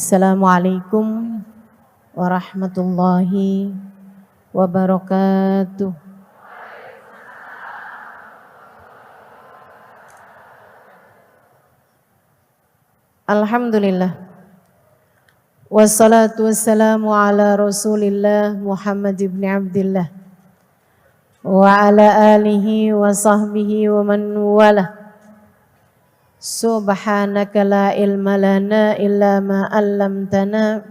Assalamualaikum warahmatullahi wabarakatuh. Alhamdulillah. Wassalatu wassalamu ala Rasulillah Muhammad ibn Abdillah wa ala alihi wa sahbihi wa man walah. Subhanaka la ilma lana illa ma 'allamtana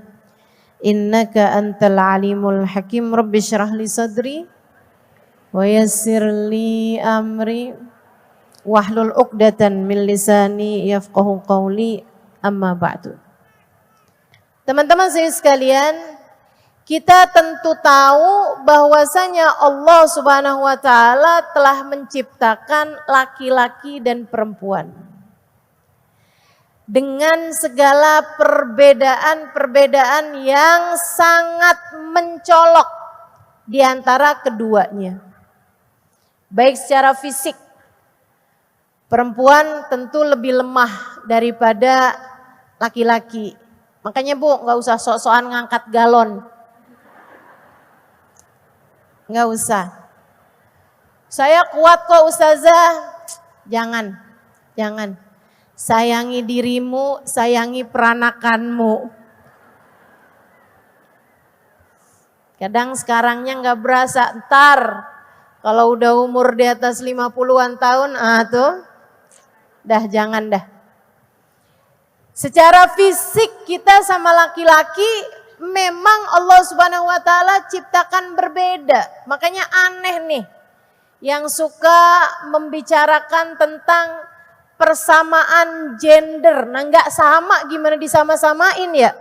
innaka antal alimul hakim. Rabbi shrah li sadri wa yassir li amri wahlul 'uqdatan min lisani yafqahu qawli. Amma ba'du. Teman-teman saya sekalian, kita tentu tahu bahwasanya Allah Subhanahu wa taala telah menciptakan laki-laki dan perempuan dengan segala perbedaan-perbedaan yang sangat mencolok di antara keduanya. Baik secara fisik, perempuan tentu lebih lemah daripada laki-laki. Makanya Bu, nggak usah sok-sokan ngangkat galon. Nggak usah. Saya kuat kok Ustazah. Jangan. Sayangi dirimu, sayangi peranakanmu. Kadang sekarangnya nggak berasa, ntar kalau udah umur di atas 50-an tahun, tuh, dah jangan dah. Secara fisik kita sama laki-laki memang Allah Subhanahu wa taala ciptakan berbeda. Makanya aneh nih yang suka membicarakan tentang persamaan gender. Nah, enggak sama, gimana disama-samain ya?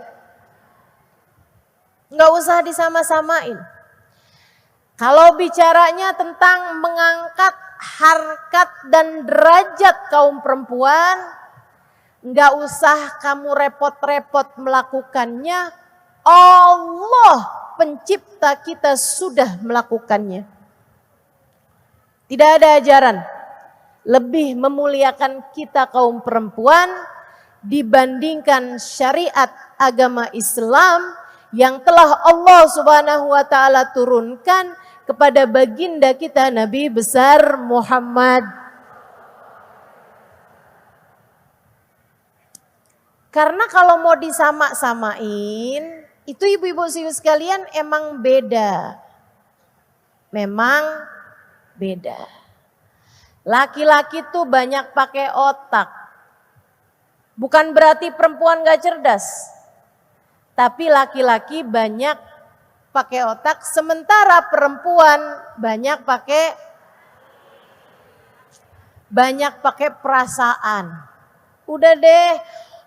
Enggak usah disama-samain. Kalau bicaranya tentang mengangkat harkat dan derajat kaum perempuan, enggak usah kamu repot-repot melakukannya. Allah pencipta kita sudah melakukannya. Tidak ada ajaran lebih memuliakan kita kaum perempuan dibandingkan syariat agama Islam yang telah Allah Subhanahu wa taala turunkan kepada baginda kita Nabi besar Muhammad. Karena kalau mau disama-samain, itu ibu-ibu sekalian emang beda. Memang beda. Laki-laki tuh banyak pakai otak. Bukan berarti perempuan gak cerdas. Tapi laki-laki banyak pakai otak, sementara perempuan banyak pakai perasaan. Udah deh,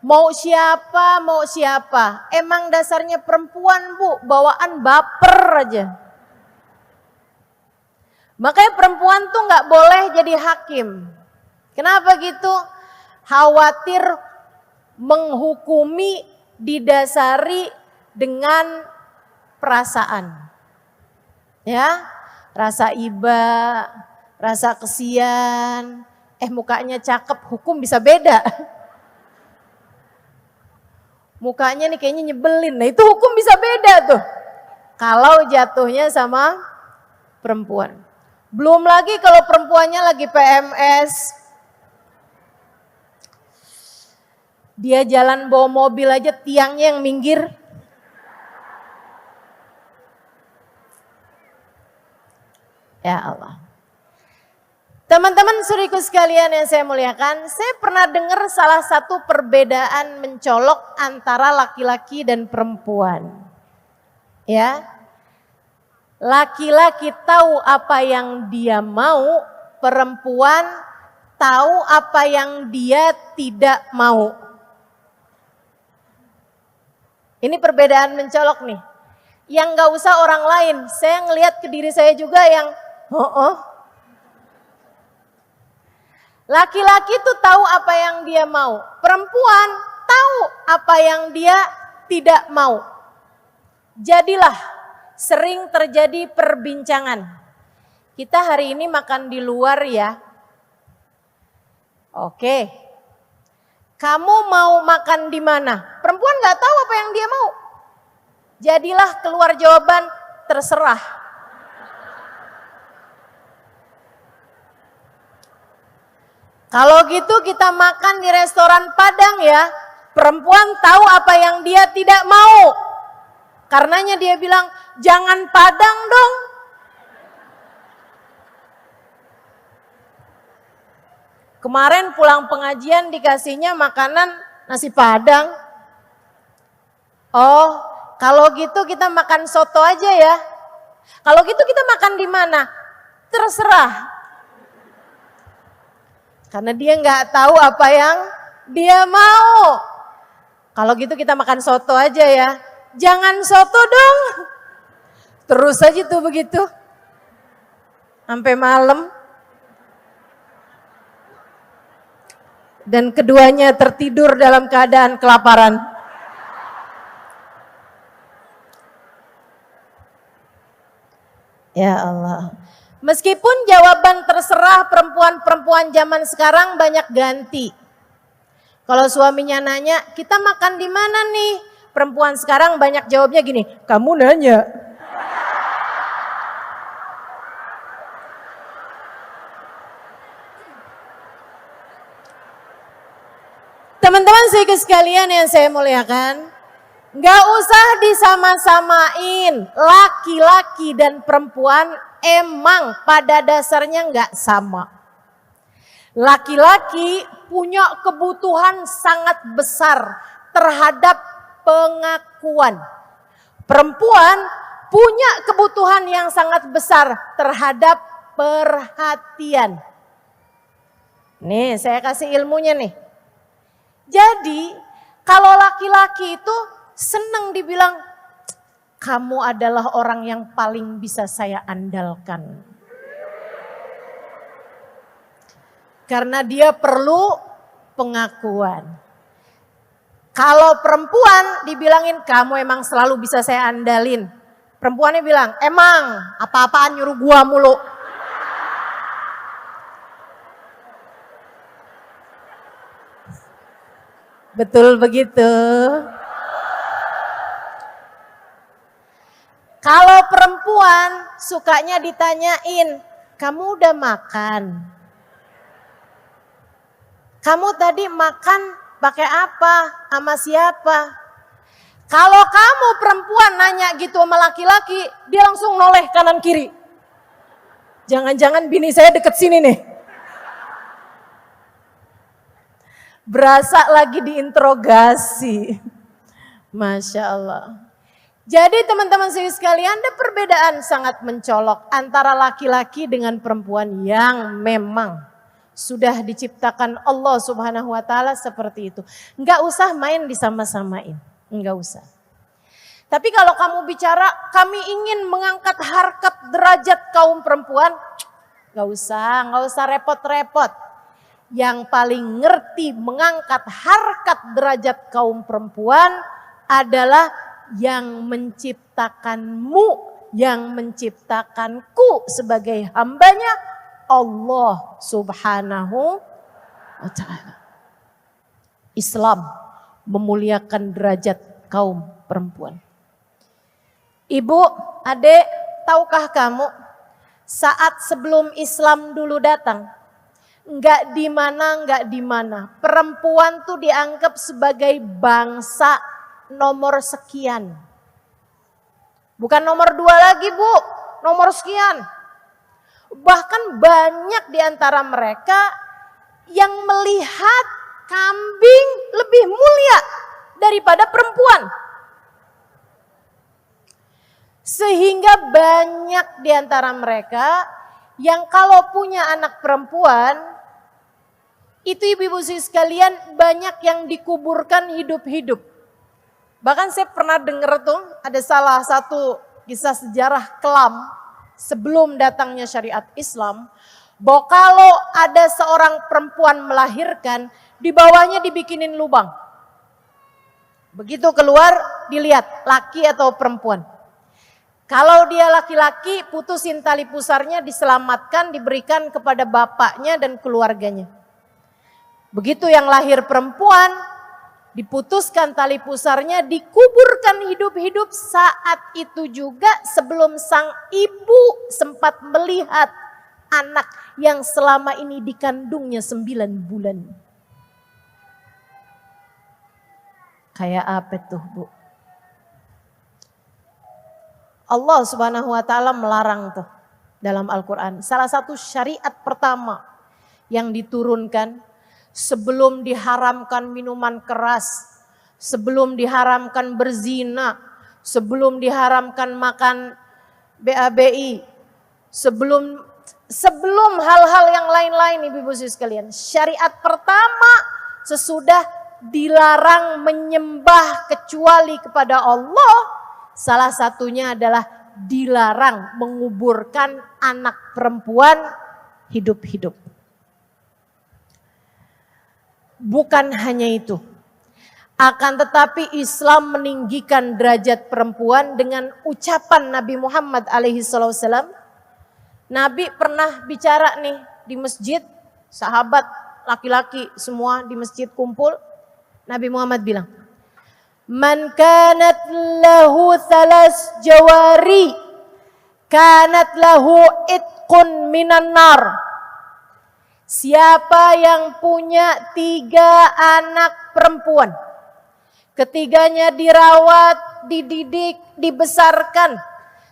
mau siapa. Emang dasarnya perempuan Bu, bawaan baper aja. Makanya perempuan tuh gak boleh jadi hakim. Kenapa gitu? Khawatir menghukumi didasari dengan perasaan. Ya, rasa iba, rasa kesian, mukanya cakep, hukum bisa beda. Mukanya nih kayaknya nyebelin, nah itu hukum bisa beda tuh. Kalau jatuhnya sama perempuan. Belum lagi kalau perempuannya lagi PMS. Dia jalan bawa mobil aja tiangnya yang minggir. Ya Allah. Teman-teman saudaraku sekalian yang saya muliakan, saya pernah dengar salah satu perbedaan mencolok antara laki-laki dan perempuan. Ya. Laki-laki tahu apa yang dia mau, perempuan tahu apa yang dia tidak mau. Ini perbedaan mencolok nih. Yang gak usah orang lain, saya ngelihat ke diri saya juga yang Laki-laki tuh tahu apa yang dia mau. Perempuan tahu apa yang dia tidak mau. Jadilah sering terjadi perbincangan. Kita hari ini makan di luar ya. Oke. Kamu mau makan di mana? Perempuan nggak tahu apa yang dia mau. Jadilah keluar jawaban terserah. Kalau gitu kita makan di restoran Padang ya. Perempuan tahu apa yang dia tidak mau. Karenanya dia bilang, jangan Padang dong. Kemarin pulang pengajian dikasihnya makanan nasi Padang. Oh, kalau gitu kita makan soto aja ya. Kalau gitu kita makan di mana? Terserah. Karena dia nggak tahu apa yang dia mau. Kalau gitu kita makan soto aja ya. Jangan soto dong. Terus aja tuh begitu. Sampai malam. Dan keduanya tertidur dalam keadaan kelaparan. Ya Allah. Meskipun jawaban terserah perempuan-perempuan zaman sekarang banyak ganti. Kalau suaminya nanya, kita makan di mana nih? Perempuan sekarang banyak jawabnya gini, kamu nanya. Teman-teman sekalian yang saya muliakan, nggak usah disama-samain. Laki-laki dan perempuan emang pada dasarnya nggak sama. Laki-laki punya kebutuhan sangat besar terhadap pengakuan. Perempuan punya kebutuhan yang sangat besar terhadap perhatian. Nih, saya kasih ilmunya nih. Jadi, kalau laki-laki itu senang dibilang, kamu adalah orang yang paling bisa saya andalkan. Karena dia perlu pengakuan. Kalau perempuan dibilangin, kamu emang selalu bisa saya andalin. Perempuannya bilang, emang apa-apaan nyuruh gua mulu. Betul begitu. Kalau perempuan sukanya ditanyain, kamu udah makan? Kamu tadi makan pakai apa? Sama siapa? Kalau kamu perempuan nanya gitu sama laki-laki, dia langsung noleh kanan kiri. Jangan-jangan bini saya deket sini nih. Berasa lagi diinterogasi. Masya Allah. Jadi teman-teman sekalian, ada perbedaan sangat mencolok antara laki-laki dengan perempuan yang memang sudah diciptakan Allah Subhanahu wa taala seperti itu. Enggak usah main disama-samain, enggak usah. Tapi kalau kamu bicara kami ingin mengangkat harkat derajat kaum perempuan, enggak usah repot-repot. Yang paling ngerti mengangkat harkat derajat kaum perempuan adalah yang menciptakanmu, yang menciptakanku sebagai hambanya, Allah Subhanahu wa ta'ala. Islam memuliakan derajat kaum perempuan. Ibu, adek, tahukah kamu saat sebelum Islam dulu datang, enggak di mana, perempuan tuh dianggap sebagai bangsa nomor sekian. Bukan nomor 2 lagi Bu, nomor sekian. Bahkan banyak di antara mereka yang melihat kambing lebih mulia daripada perempuan. Sehingga banyak di antara mereka yang kalau punya anak perempuan, itu ibu-ibu sekalian banyak yang dikuburkan hidup-hidup. Bahkan saya pernah dengar tuh ada salah satu kisah sejarah kelam sebelum datangnya syariat Islam, bahwa kalau ada seorang perempuan melahirkan, di bawahnya dibikinin lubang. Begitu keluar dilihat laki atau perempuan. Kalau dia laki-laki, putusin tali pusarnya, diselamatkan, diberikan kepada bapaknya dan keluarganya. Begitu yang lahir perempuan, diputuskan tali pusarnya, dikuburkan hidup-hidup. Saat itu juga sebelum sang ibu sempat melihat anak yang selama ini dikandungnya 9 bulan. Kayak apa tuh, Bu? Allah Subhanahu wa taala melarang tuh dalam Al-Qur'an. Salah satu syariat pertama yang diturunkan sebelum diharamkan minuman keras, sebelum diharamkan berzina, sebelum diharamkan makan BABI, sebelum hal-hal yang lain-lain, Ibu-ibu sekalian. Syariat pertama sesudah dilarang menyembah kecuali kepada Allah, salah satunya adalah dilarang menguburkan anak perempuan hidup-hidup. Bukan hanya itu, akan tetapi Islam meninggikan derajat perempuan dengan ucapan Nabi Muhammad alaihissalam. Nabi pernah bicara nih di masjid, sahabat laki-laki semua di masjid kumpul. Nabi Muhammad bilang, "Man kanat lahu thalas jawari, kanat lahu itqun minan nar." Siapa yang punya 3 anak perempuan, ketiganya dirawat, dididik, dibesarkan,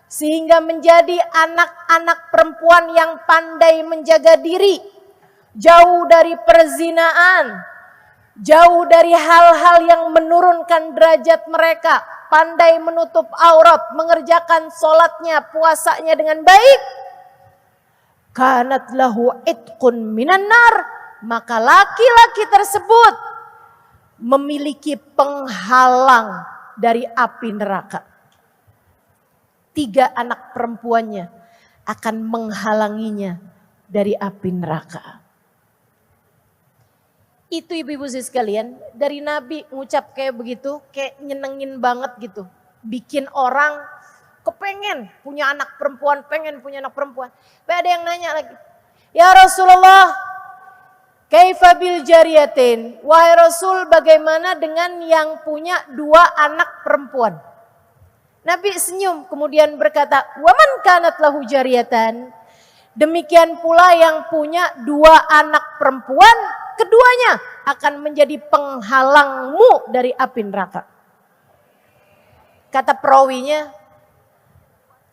sehingga menjadi anak-anak perempuan yang pandai menjaga diri, jauh dari perzinaan, jauh dari hal-hal yang menurunkan derajat mereka, pandai menutup aurat, mengerjakan sholatnya, puasanya dengan baik, kanat lahu itqun minan nar, maka laki-laki tersebut memiliki penghalang dari api neraka. 3 anak perempuannya akan menghalanginya dari api neraka. Itu ibu-ibu sekalian, dari Nabi ngucap kayak begitu, kayak nyenengin banget gitu. Bikin orang kepengen punya anak perempuan, pengen punya anak perempuan. Tapi ada yang nanya lagi, "Ya Rasulullah, kaifa bil jariyatin?" Wahai Rasul, bagaimana dengan yang punya 2 anak perempuan? Nabi senyum kemudian berkata, "Wa man kanat lahu jariyatan?" Demikian pula yang punya 2 anak perempuan, keduanya akan menjadi penghalangmu dari api neraka. Kata perawinya,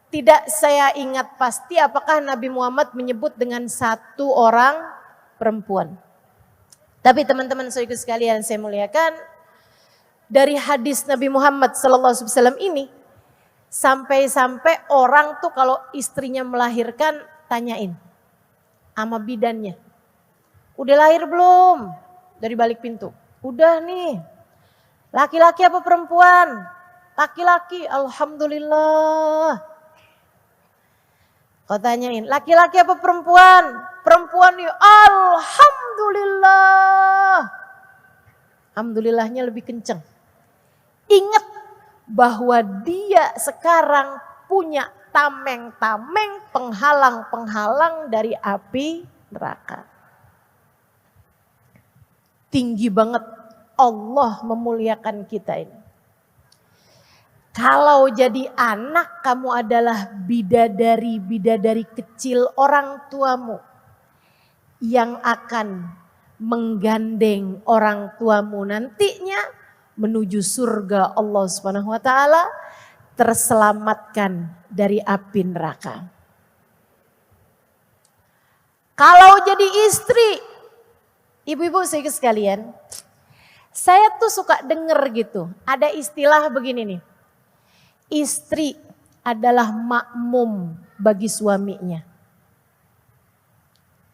tidak saya ingat pasti apakah Nabi Muhammad menyebut dengan 1 orang perempuan. Tapi teman-teman saudara sekalian saya muliakan, dari hadis Nabi Muhammad SAW ini, sampai-sampai orang tuh kalau istrinya melahirkan tanyain sama bidannya, "Udah lahir belum?" Dari balik pintu. "Udah nih." "Laki-laki apa perempuan?" "Laki-laki." "Alhamdulillah." Kau tanyain, "Laki-laki apa perempuan?" "Perempuan." "Ya Alhamdulillah." Alhamdulillahnya lebih kenceng. Ingat bahwa dia sekarang punya tameng-tameng penghalang-penghalang dari api neraka. Tinggi banget Allah memuliakan kita ini. Kalau jadi anak kamu adalah bidadari kecil orang tuamu yang akan menggandeng orang tuamu nantinya menuju surga Allah Subhanahu wa taala, terselamatkan dari api neraka. Kalau jadi istri, ibu-ibu sekalian, saya tuh suka denger gitu, ada istilah begini nih. Istri adalah makmum bagi suaminya.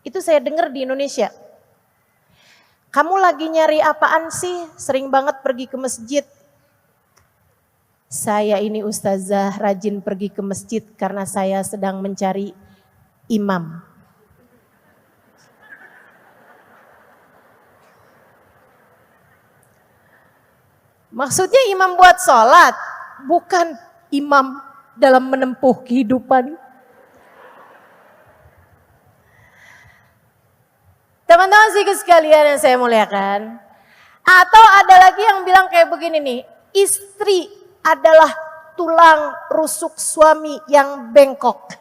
Itu saya dengar di Indonesia. Kamu lagi nyari apaan sih? Sering banget pergi ke masjid. Saya ini ustazah rajin pergi ke masjid karena saya sedang mencari imam. Maksudnya imam buat sholat, bukan imam dalam menempuh kehidupan. Teman-teman sekalian yang saya muliakan. Atau ada lagi yang bilang kayak begini nih, istri adalah tulang rusuk suami yang bengkok.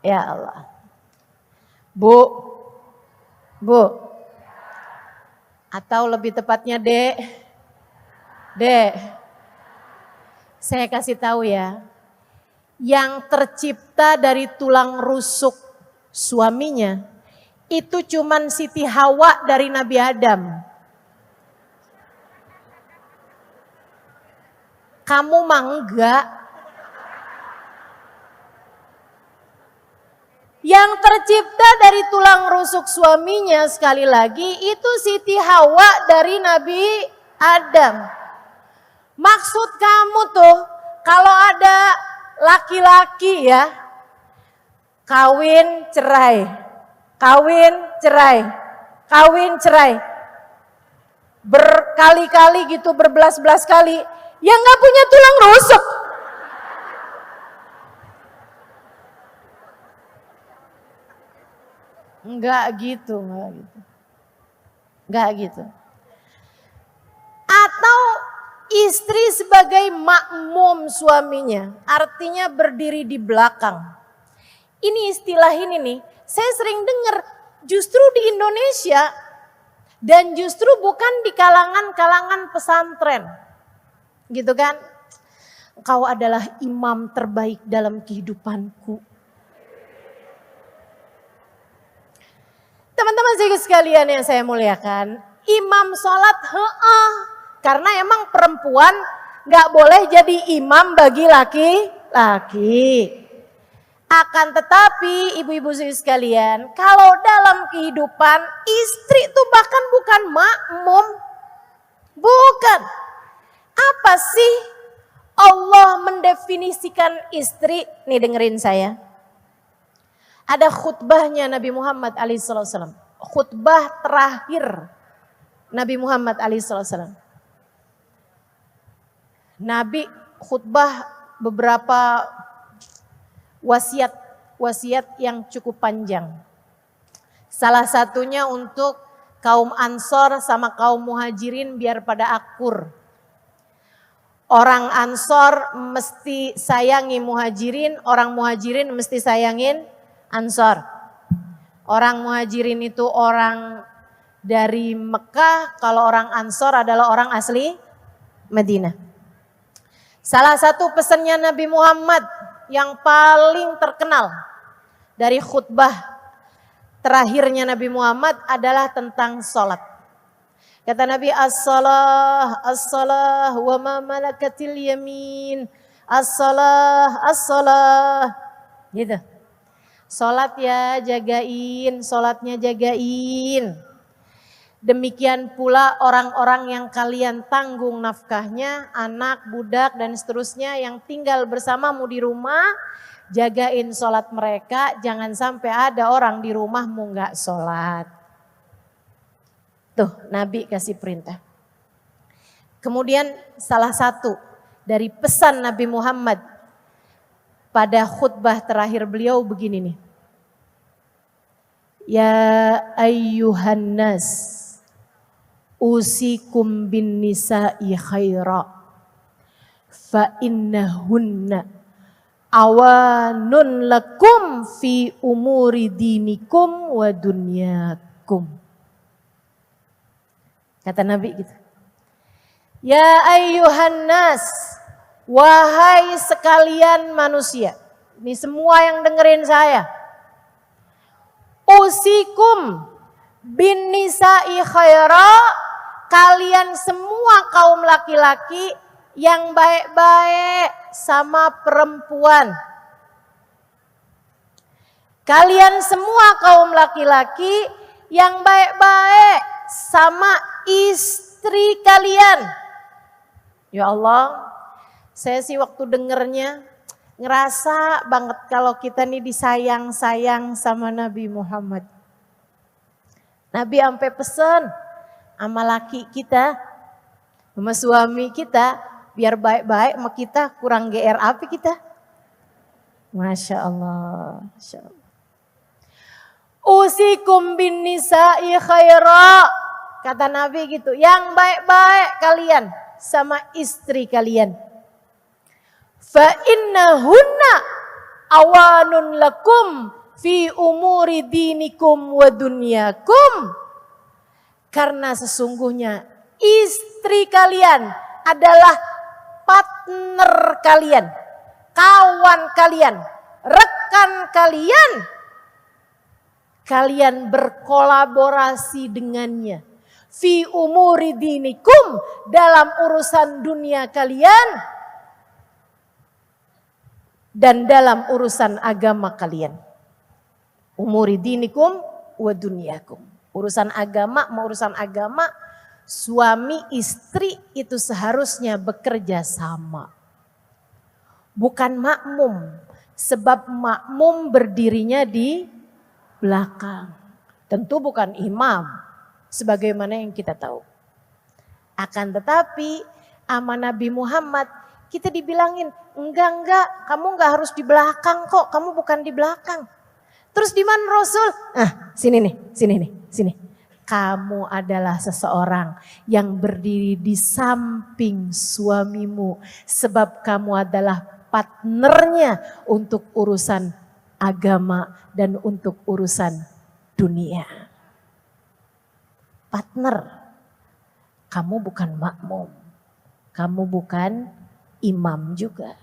Ya Allah. Bu. Atau lebih tepatnya Dek. Saya kasih tahu ya. Yang tercipta dari tulang rusuk suaminya itu cuman Siti Hawa dari Nabi Adam. Kamu mah enggak. Yang tercipta dari tulang rusuk suaminya sekali lagi itu Siti Hawa dari Nabi Adam. Maksud kamu tuh kalau ada laki-laki ya, kawin cerai, berkali-kali gitu, berbelas-belas kali, ya nggak punya tulang rusuk. Enggak gitu. Atau istri sebagai makmum suaminya, artinya berdiri di belakang. Ini istilah ini nih, saya sering dengar justru di Indonesia dan justru bukan di kalangan pesantren. Gitu kan? Engkau adalah imam terbaik dalam kehidupanku. Teman-teman sekalian yang saya muliakan, imam sholat karena emang perempuan gak boleh jadi imam bagi laki-laki. Akan tetapi ibu-ibu sekalian, kalau dalam kehidupan istri itu bahkan bukan makmum. Bukan. Apa sih Allah mendefinisikan istri? Nih dengerin saya. Ada khutbahnya Nabi Muhammad SAW. Khutbah terakhir Nabi Muhammad SAW. Nabi khutbah beberapa wasiat yang cukup panjang. Salah satunya untuk kaum Ansor sama kaum Muhajirin biar pada akur. Orang Ansor mesti sayangi Muhajirin, orang Muhajirin mesti sayangin Ansor. Orang Muhajirin itu orang dari Mekah, kalau orang Ansor adalah orang asli Madinah. Salah satu pesannya Nabi Muhammad yang paling terkenal dari khutbah terakhirnya Nabi Muhammad adalah tentang sholat. Kata Nabi, as-salah wa ma malakatil yamin, as-salah. Gitu. Sholat ya jagain, sholatnya jagain. Demikian pula orang-orang yang kalian tanggung nafkahnya, anak, budak dan seterusnya yang tinggal bersamamu di rumah, jagain sholat mereka, jangan sampai ada orang di rumahmu nggak sholat. Tuh Nabi kasih perintah. Kemudian salah satu dari pesan Nabi Muhammad pada khutbah terakhir beliau begini nih. Ya ayyuhan nas, usikum bin nisa'i khaira fa innahunna awanun lakum fi umuri dinikum wa dunyakum. Kata Nabi gitu. Ya ayyuhan nas, wahai sekalian manusia. Ini semua yang dengerin saya. Usikum bin nisa'i khaira, kalian semua kaum laki-laki yang baik-baik sama perempuan. Kalian semua kaum laki-laki yang baik-baik sama istri kalian. Ya Allah, saya sih waktu dengernya ngerasa banget kalau kita nih disayang-sayang sama Nabi Muhammad. Nabi sampai pesan sama laki kita, sama suami kita, biar baik-baik sama kita, kurang GR apa kita? Masya Allah, Masya Allah. Usikum bin nisa'i khaira. Kata Nabi gitu, yang baik-baik kalian sama istri kalian. Fa innahunna awanun lakum fi umuri dinikum wa dunyakum. Karena sesungguhnya istri kalian adalah partner kalian, kawan kalian, rekan kalian. Kalian berkolaborasi dengannya. Fi umuri dinikum, dalam urusan dunia kalian dan dalam urusan agama kalian. Umuri dinikum wa dunyakum. Urusan agama, mau urusan agama, suami istri itu seharusnya bekerja sama. Bukan makmum, sebab makmum berdirinya di belakang. Tentu bukan imam, sebagaimana yang kita tahu. Akan tetapi sama Nabi Muhammad kita dibilangin, enggak, kamu enggak harus di belakang kok, kamu bukan di belakang. Terus di mana Rasul? Sini. Kamu adalah seseorang yang berdiri di samping suamimu, sebab kamu adalah partnernya untuk urusan agama dan untuk urusan dunia. Partner. Kamu bukan makmum. Kamu bukan imam juga.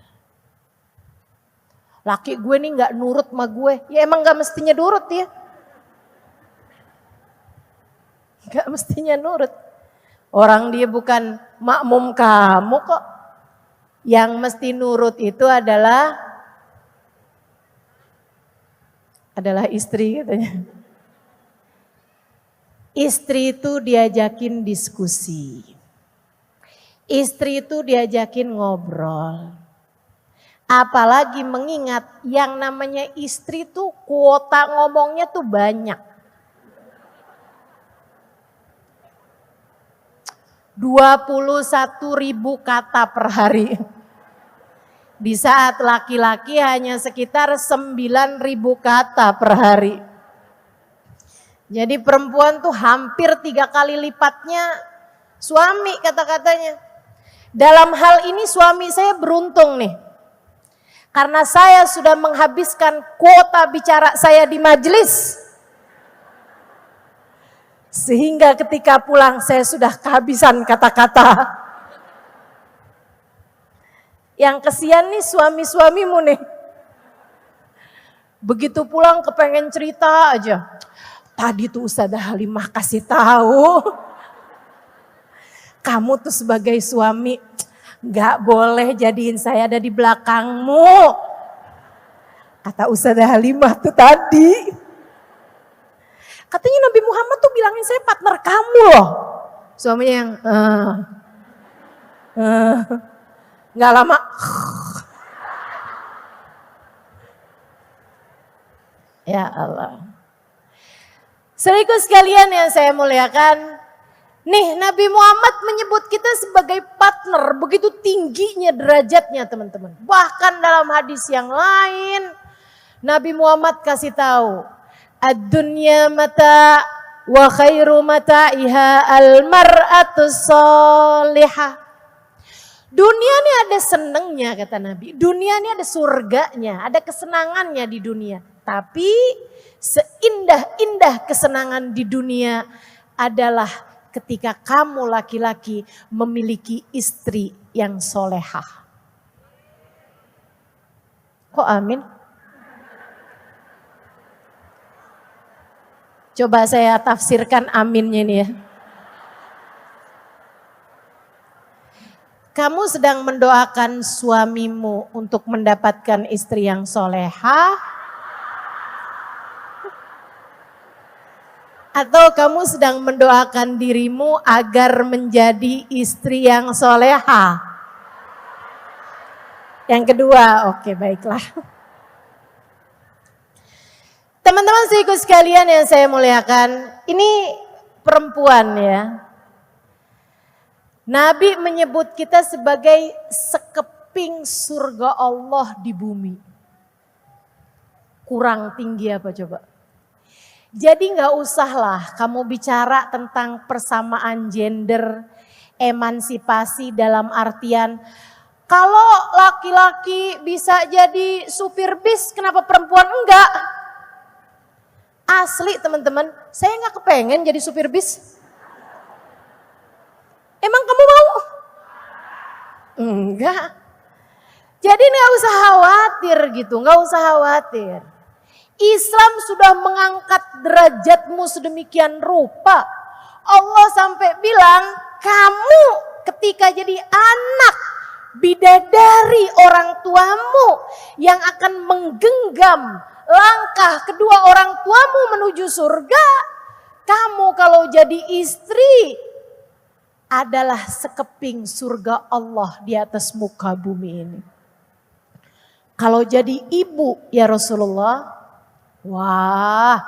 Laki gue nih gak nurut sama gue. Ya emang gak mestinya nurut ya. Gak mestinya nurut. Orang dia bukan makmum kamu kok. Yang mesti nurut itu adalah istri katanya. Istri itu diajakin diskusi. Istri itu diajakin ngobrol. Apalagi mengingat yang namanya istri tuh kuota ngomongnya tuh banyak. 21.000 kata per hari. Di saat laki-laki hanya sekitar 9.000 kata per hari. Jadi perempuan tuh hampir 3 kali lipatnya suami kata-katanya. Dalam hal ini suami saya beruntung nih. Karena saya sudah menghabiskan kuota bicara saya di majelis. Sehingga ketika pulang saya sudah kehabisan kata-kata. Yang kesian nih suami-suamimu nih. Begitu pulang kepengen cerita aja. Tadi tuh Ustazah Halimah kasih tahu. Kamu tuh sebagai suami gak boleh jadiin saya ada di belakangmu. Kata Ustazah Halimah tuh tadi. Katanya Nabi Muhammad tuh bilangin saya partner kamu loh. Suaminya yang gak lama. Ya Allah. Saudaraku sekalian yang saya muliakan. Nih Nabi Muhammad menyebut kita sebagai partner. Begitu tingginya derajatnya teman-teman. Bahkan dalam hadis yang lain. Nabi Muhammad kasih tahu. Ad-dunya mata wa khairu mata'iha al-mar'atu sholihah. Dunia ini ada senengnya kata Nabi. Dunia ini ada surganya, ada kesenangannya di dunia. Tapi seindah-indah kesenangan di dunia adalah ketika kamu laki-laki memiliki istri yang solehah. Kok amin? Coba saya tafsirkan aminnya ini ya. Kamu sedang mendoakan suamimu untuk mendapatkan istri yang solehah? Atau kamu sedang mendoakan dirimu agar menjadi istri yang solehah? Yang kedua, oke baiklah. Teman-teman saudaraku sekalian yang saya muliakan, ini perempuan ya. Nabi menyebut kita sebagai sekeping surga Allah di bumi. Kurang tinggi apa coba? Jadi nggak usahlah kamu bicara tentang persamaan gender, emansipasi dalam artian kalau laki-laki bisa jadi supir bis, kenapa perempuan enggak? Asli teman-teman, saya nggak kepengen jadi supir bis. Emang kamu mau? Enggak. Jadi nggak usah khawatir gitu, nggak usah khawatir. Islam sudah mengangkat derajatmu sedemikian rupa. Allah sampai bilang, kamu ketika jadi anak bidadari orang tuamu yang akan menggenggam langkah kedua orang tuamu menuju surga, kamu kalau jadi istri adalah sekeping surga Allah di atas muka bumi ini. Kalau jadi ibu ya Rasulullah, wah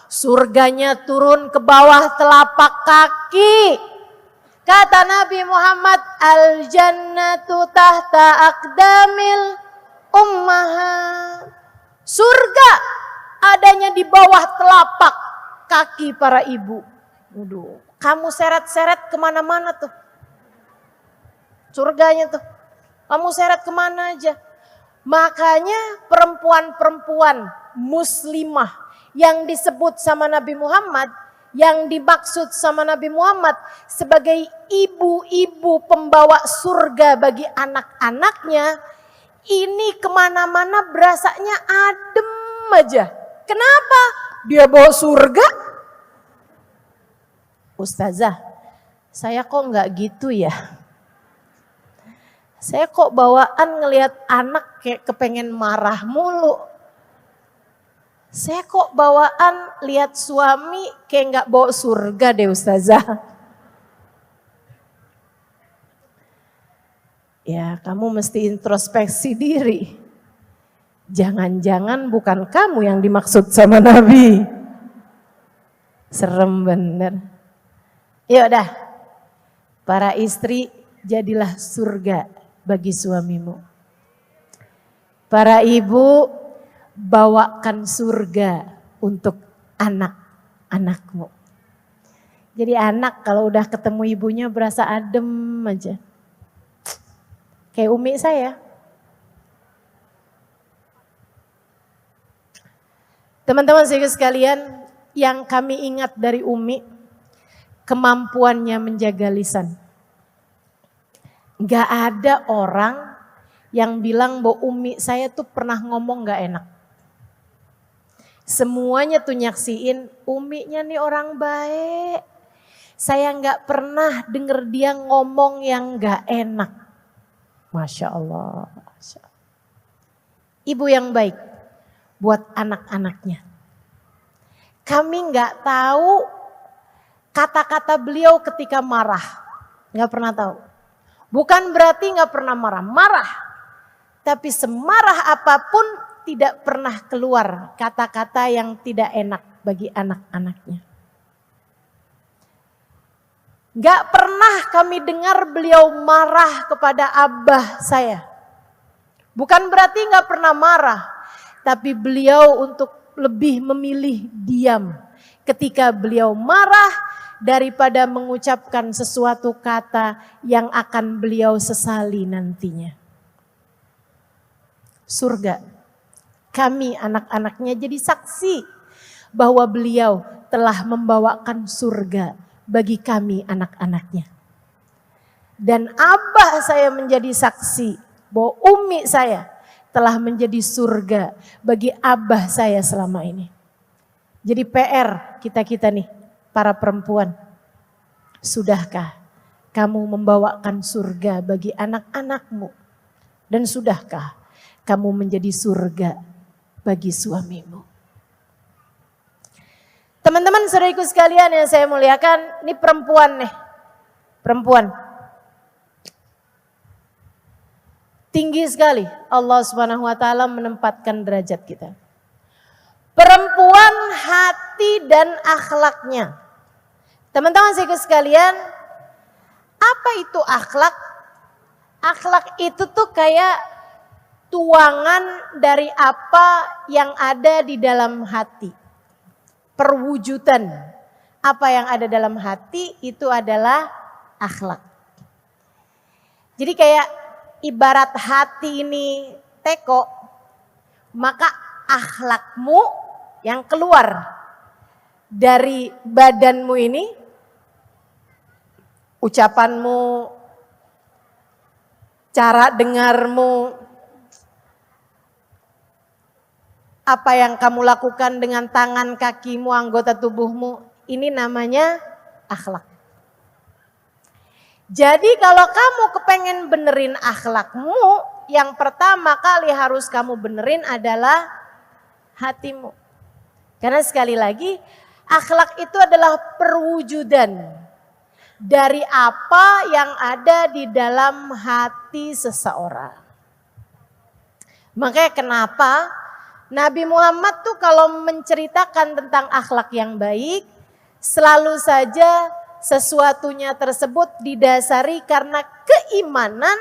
surganya turun ke bawah telapak kaki. Kata Nabi Muhammad, al-jannatu tahta aqdamil ummahat. Surga adanya di bawah telapak kaki para ibu. Waduh, kamu seret-seret kemana-mana tuh. Surganya tuh, kamu seret kemana aja. Makanya perempuan-perempuan muslimah yang disebut sama Nabi Muhammad, yang dimaksud sama Nabi Muhammad sebagai ibu-ibu pembawa surga bagi anak-anaknya, ini kemana-mana berasanya adem aja. Kenapa? Dia bawa surga. Ustazah, saya kok nggak gitu ya? Saya kok bawaan ngelihat anak kayak kepengen marah mulu. Saya kok bawaan lihat suami kayak nggak bawa surga deh Ustazah. Ya kamu mesti introspeksi diri. Jangan-jangan bukan kamu yang dimaksud sama Nabi. Serem bener. Ya udah, para istri jadilah surga bagi suamimu. Para ibu bawakan surga untuk anak-anakmu. Jadi anak kalau udah ketemu ibunya berasa adem aja. Kayak umi saya. Teman-teman sekalian, yang kami ingat dari umi, kemampuannya menjaga lisan. Gak ada orang yang bilang bahwa umi saya tuh pernah ngomong gak enak. Semuanya tuh nyaksiin uminya nih orang baik. Saya gak pernah denger dia ngomong yang gak enak. Masya Allah. Ibu yang baik buat anak-anaknya. Kami gak tahu kata-kata beliau ketika marah. Gak pernah tahu. Bukan berarti gak pernah marah. Tapi semarah apapun tidak pernah keluar kata-kata yang tidak enak bagi anak-anaknya. Gak pernah kami dengar beliau marah kepada abah saya. Bukan berarti gak pernah marah. Tapi beliau untuk lebih memilih diam ketika beliau marah daripada mengucapkan sesuatu kata yang akan beliau sesali nantinya. Surga. Kami anak-anaknya jadi saksi bahwa beliau telah membawakan surga bagi kami anak-anaknya. Dan abah saya menjadi saksi bahwa umi saya telah menjadi surga bagi abah saya selama ini. Jadi PR kita-kita nih, para perempuan, sudahkah kamu membawakan surga bagi anak-anakmu? Dan sudahkah kamu menjadi surga bagi suamimu? Teman-teman saudariku sekalian yang saya muliakan, ini perempuan nih. Perempuan. Tinggi sekali Allah Subhanahu wa taala menempatkan derajat kita. Perempuan hati dan akhlaknya. Teman-teman sekalian, apa itu akhlak? Akhlak itu tuh kayak tuangan dari apa yang ada di dalam hati. perwujudan apa yang ada dalam hati itu adalah akhlak. Jadi kayak ibarat hati ini teko, maka akhlakmu yang keluar dari badanmu ini, ucapanmu, cara dengarmu, apa yang kamu lakukan dengan tangan, kakimu, anggota tubuhmu, ini namanya akhlak. Jadi kalau kamu kepengen benerin akhlakmu, yang pertama kali harus kamu benerin adalah hatimu. Karena sekali lagi, akhlak itu adalah perwujudan dari apa yang ada di dalam hati seseorang. Makanya kenapa Nabi Muhammad tuh kalau menceritakan tentang akhlak yang baik, selalu saja sesuatunya tersebut didasari karena keimanan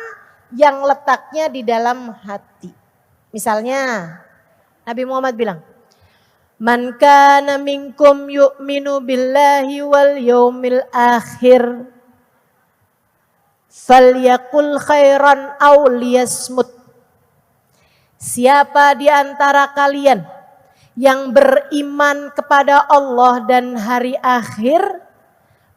yang letaknya di dalam hati. Misalnya Nabi Muhammad bilang, "Man kana minkum yu'minu billahi wal yaumil akhir falyaqul khairan aw liyasmut." Siapa di antara kalian yang beriman kepada Allah dan hari akhir,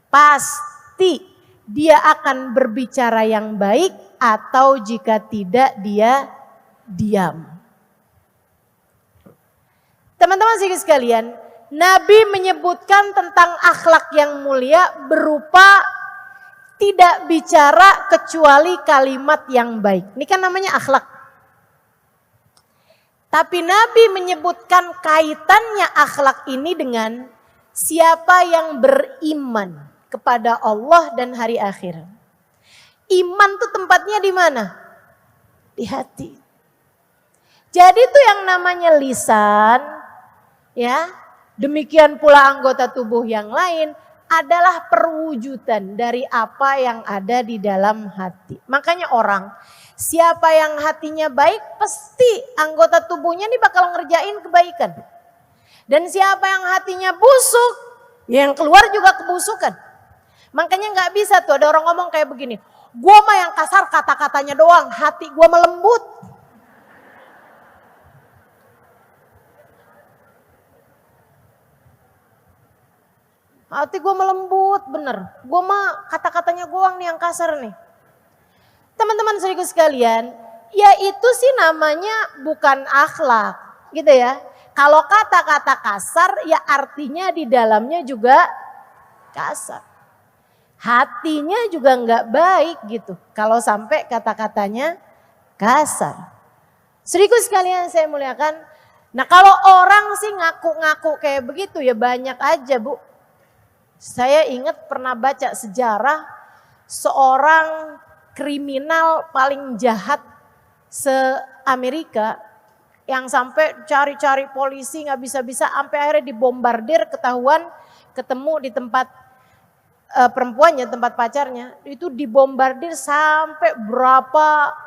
pasti dia akan berbicara yang baik, atau jika tidak dia diam. Teman-teman sekalian, Nabi menyebutkan tentang akhlak yang mulia berupa tidak bicara kecuali kalimat yang baik. Ini kan namanya akhlak. Tapi Nabi menyebutkan kaitannya akhlak ini dengan siapa yang beriman kepada Allah dan hari akhir. Iman tuh tempatnya di mana? Di hati. Jadi itu yang namanya lisan, ya. Demikian pula anggota tubuh yang lain adalah perwujudan dari apa yang ada di dalam hati. Makanya orang, siapa yang hatinya baik, pasti anggota tubuhnya ini bakal ngerjain kebaikan. Dan siapa yang hatinya busuk, yang keluar juga kebusukan. Makanya gak bisa tuh ada orang ngomong kayak begini, gua mah yang kasar kata-katanya doang, hati gua melembut. Hati gua melembut bener, gua mah kata-katanya doang nih yang kasar nih. Teman-teman saudaraku sekalian, ya itu sih namanya bukan akhlak, gitu ya. Kalau kata-kata kasar, ya artinya di dalamnya juga kasar. Hatinya juga nggak baik gitu, kalau sampai kata-katanya kasar. Saudaraku sekalian saya muliakan, nah kalau orang sih ngaku-ngaku kayak begitu ya banyak aja Bu. Saya ingat pernah baca sejarah seorang kriminal paling jahat se-Amerika yang sampai cari-cari polisi nggak bisa-bisa sampai akhirnya dibombardir, ketahuan ketemu di tempat perempuannya, tempat pacarnya, itu dibombardir sampai berapa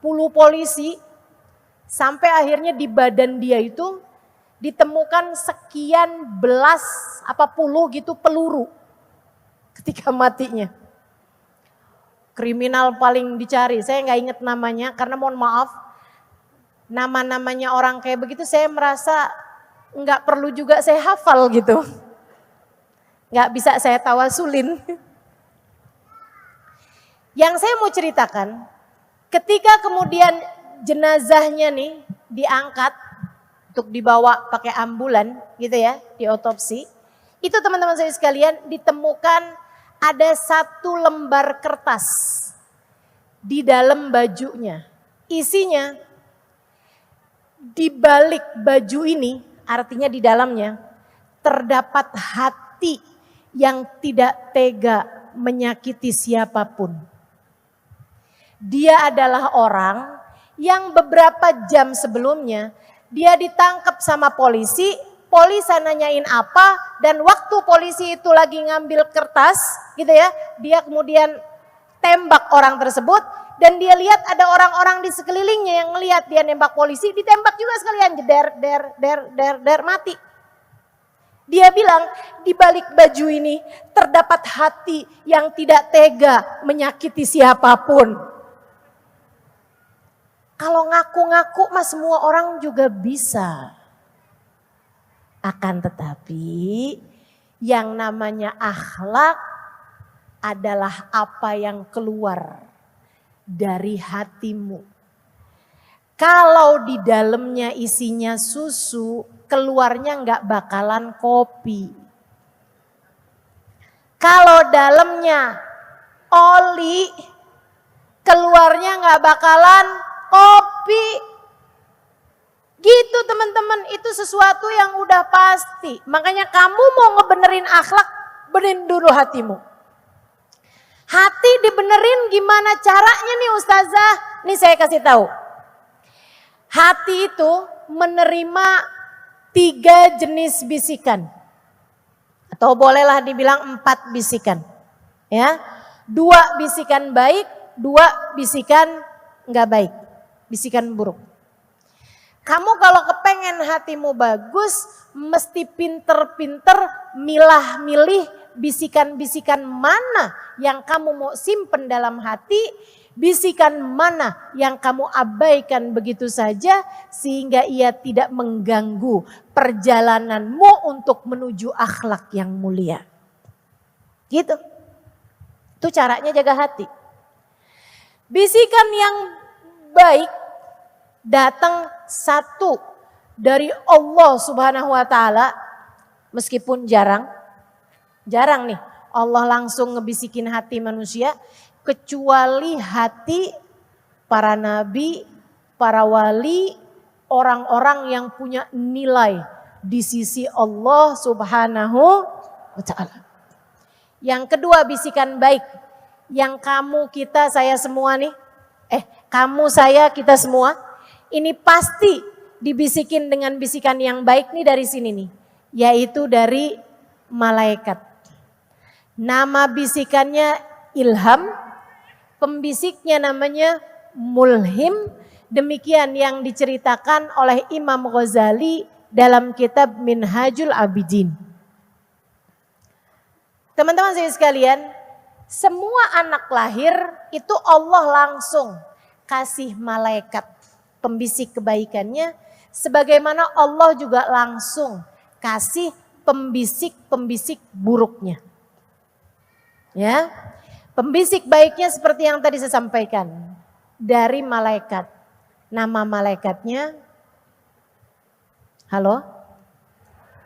puluh polisi, sampai akhirnya di badan dia itu ditemukan sekian belas puluh gitu peluru ketika matinya. Kriminal paling dicari, saya nggak inget namanya karena mohon maaf, nama-namanya orang kayak begitu saya merasa nggak perlu juga saya hafal gitu, nggak bisa saya tawasulin. Yang saya mau ceritakan, ketika kemudian jenazahnya nih diangkat untuk dibawa pakai ambulan gitu ya, diotopsi, itu teman-teman saya sekalian ditemukan ada satu lembar kertas di dalam bajunya. Isinya di balik baju ini, artinya di dalamnya terdapat hati yang tidak tega menyakiti siapapun. Dia adalah orang yang beberapa jam sebelumnya dia ditangkap sama polisi. Polisi nanyain apa, dan waktu polisi itu lagi ngambil kertas gitu ya, dia kemudian tembak orang tersebut, dan dia lihat ada orang-orang di sekelilingnya yang ngelihat dia nembak polisi, ditembak juga sekalian, jeder, der, mati. Dia bilang, di balik baju ini terdapat hati yang tidak tega menyakiti siapapun. Kalau ngaku-ngaku mah semua orang juga bisa. Akan tetapi yang namanya akhlak adalah apa yang keluar dari hatimu. Kalau di dalamnya isinya susu, keluarnya nggak bakalan kopi. Kalau dalamnya oli, keluarnya nggak bakalan kopi. Gitu teman-teman, itu sesuatu yang udah pasti. Makanya kamu mau ngebenerin akhlak, benerin dulu hatimu. Hati dibenerin gimana caranya nih Ustazah? Nih saya kasih tahu. Hati itu menerima 3 jenis bisikan. Atau bolehlah dibilang 4 bisikan. Ya, 2 bisikan baik, 2 bisikan enggak baik. Bisikan buruk. Kamu kalau kepengen hatimu bagus, mesti pinter-pinter milah-milih bisikan-bisikan mana yang kamu mau simpen dalam hati, bisikan mana yang kamu abaikan begitu saja sehingga ia tidak mengganggu perjalananmu untuk menuju akhlak yang mulia. Gitu. Itu caranya jaga hati. Bisikan yang baik datang satu dari Allah Subhanahu wa taala, meskipun jarang nih Allah langsung ngebisikin hati manusia, kecuali hati para nabi, para wali, orang-orang yang punya nilai di sisi Allah Subhanahu wa taala. Yang kedua bisikan baik, yang kamu, kita, saya semua nih, kamu, saya, kita semua, ini pasti dibisikin dengan bisikan yang baik nih dari sini nih, yaitu dari malaikat. Nama bisikannya ilham, pembisiknya namanya mulhim. Demikian yang diceritakan oleh Imam Ghazali dalam kitab Minhajul Abidin. Teman-teman saya sekalian, semua anak lahir itu Allah langsung kasih malaikat pembisik kebaikannya, sebagaimana Allah juga langsung kasih pembisik-pembisik buruknya. Ya, pembisik baiknya seperti yang tadi saya sampaikan dari malaikat. Nama malaikatnya, halo?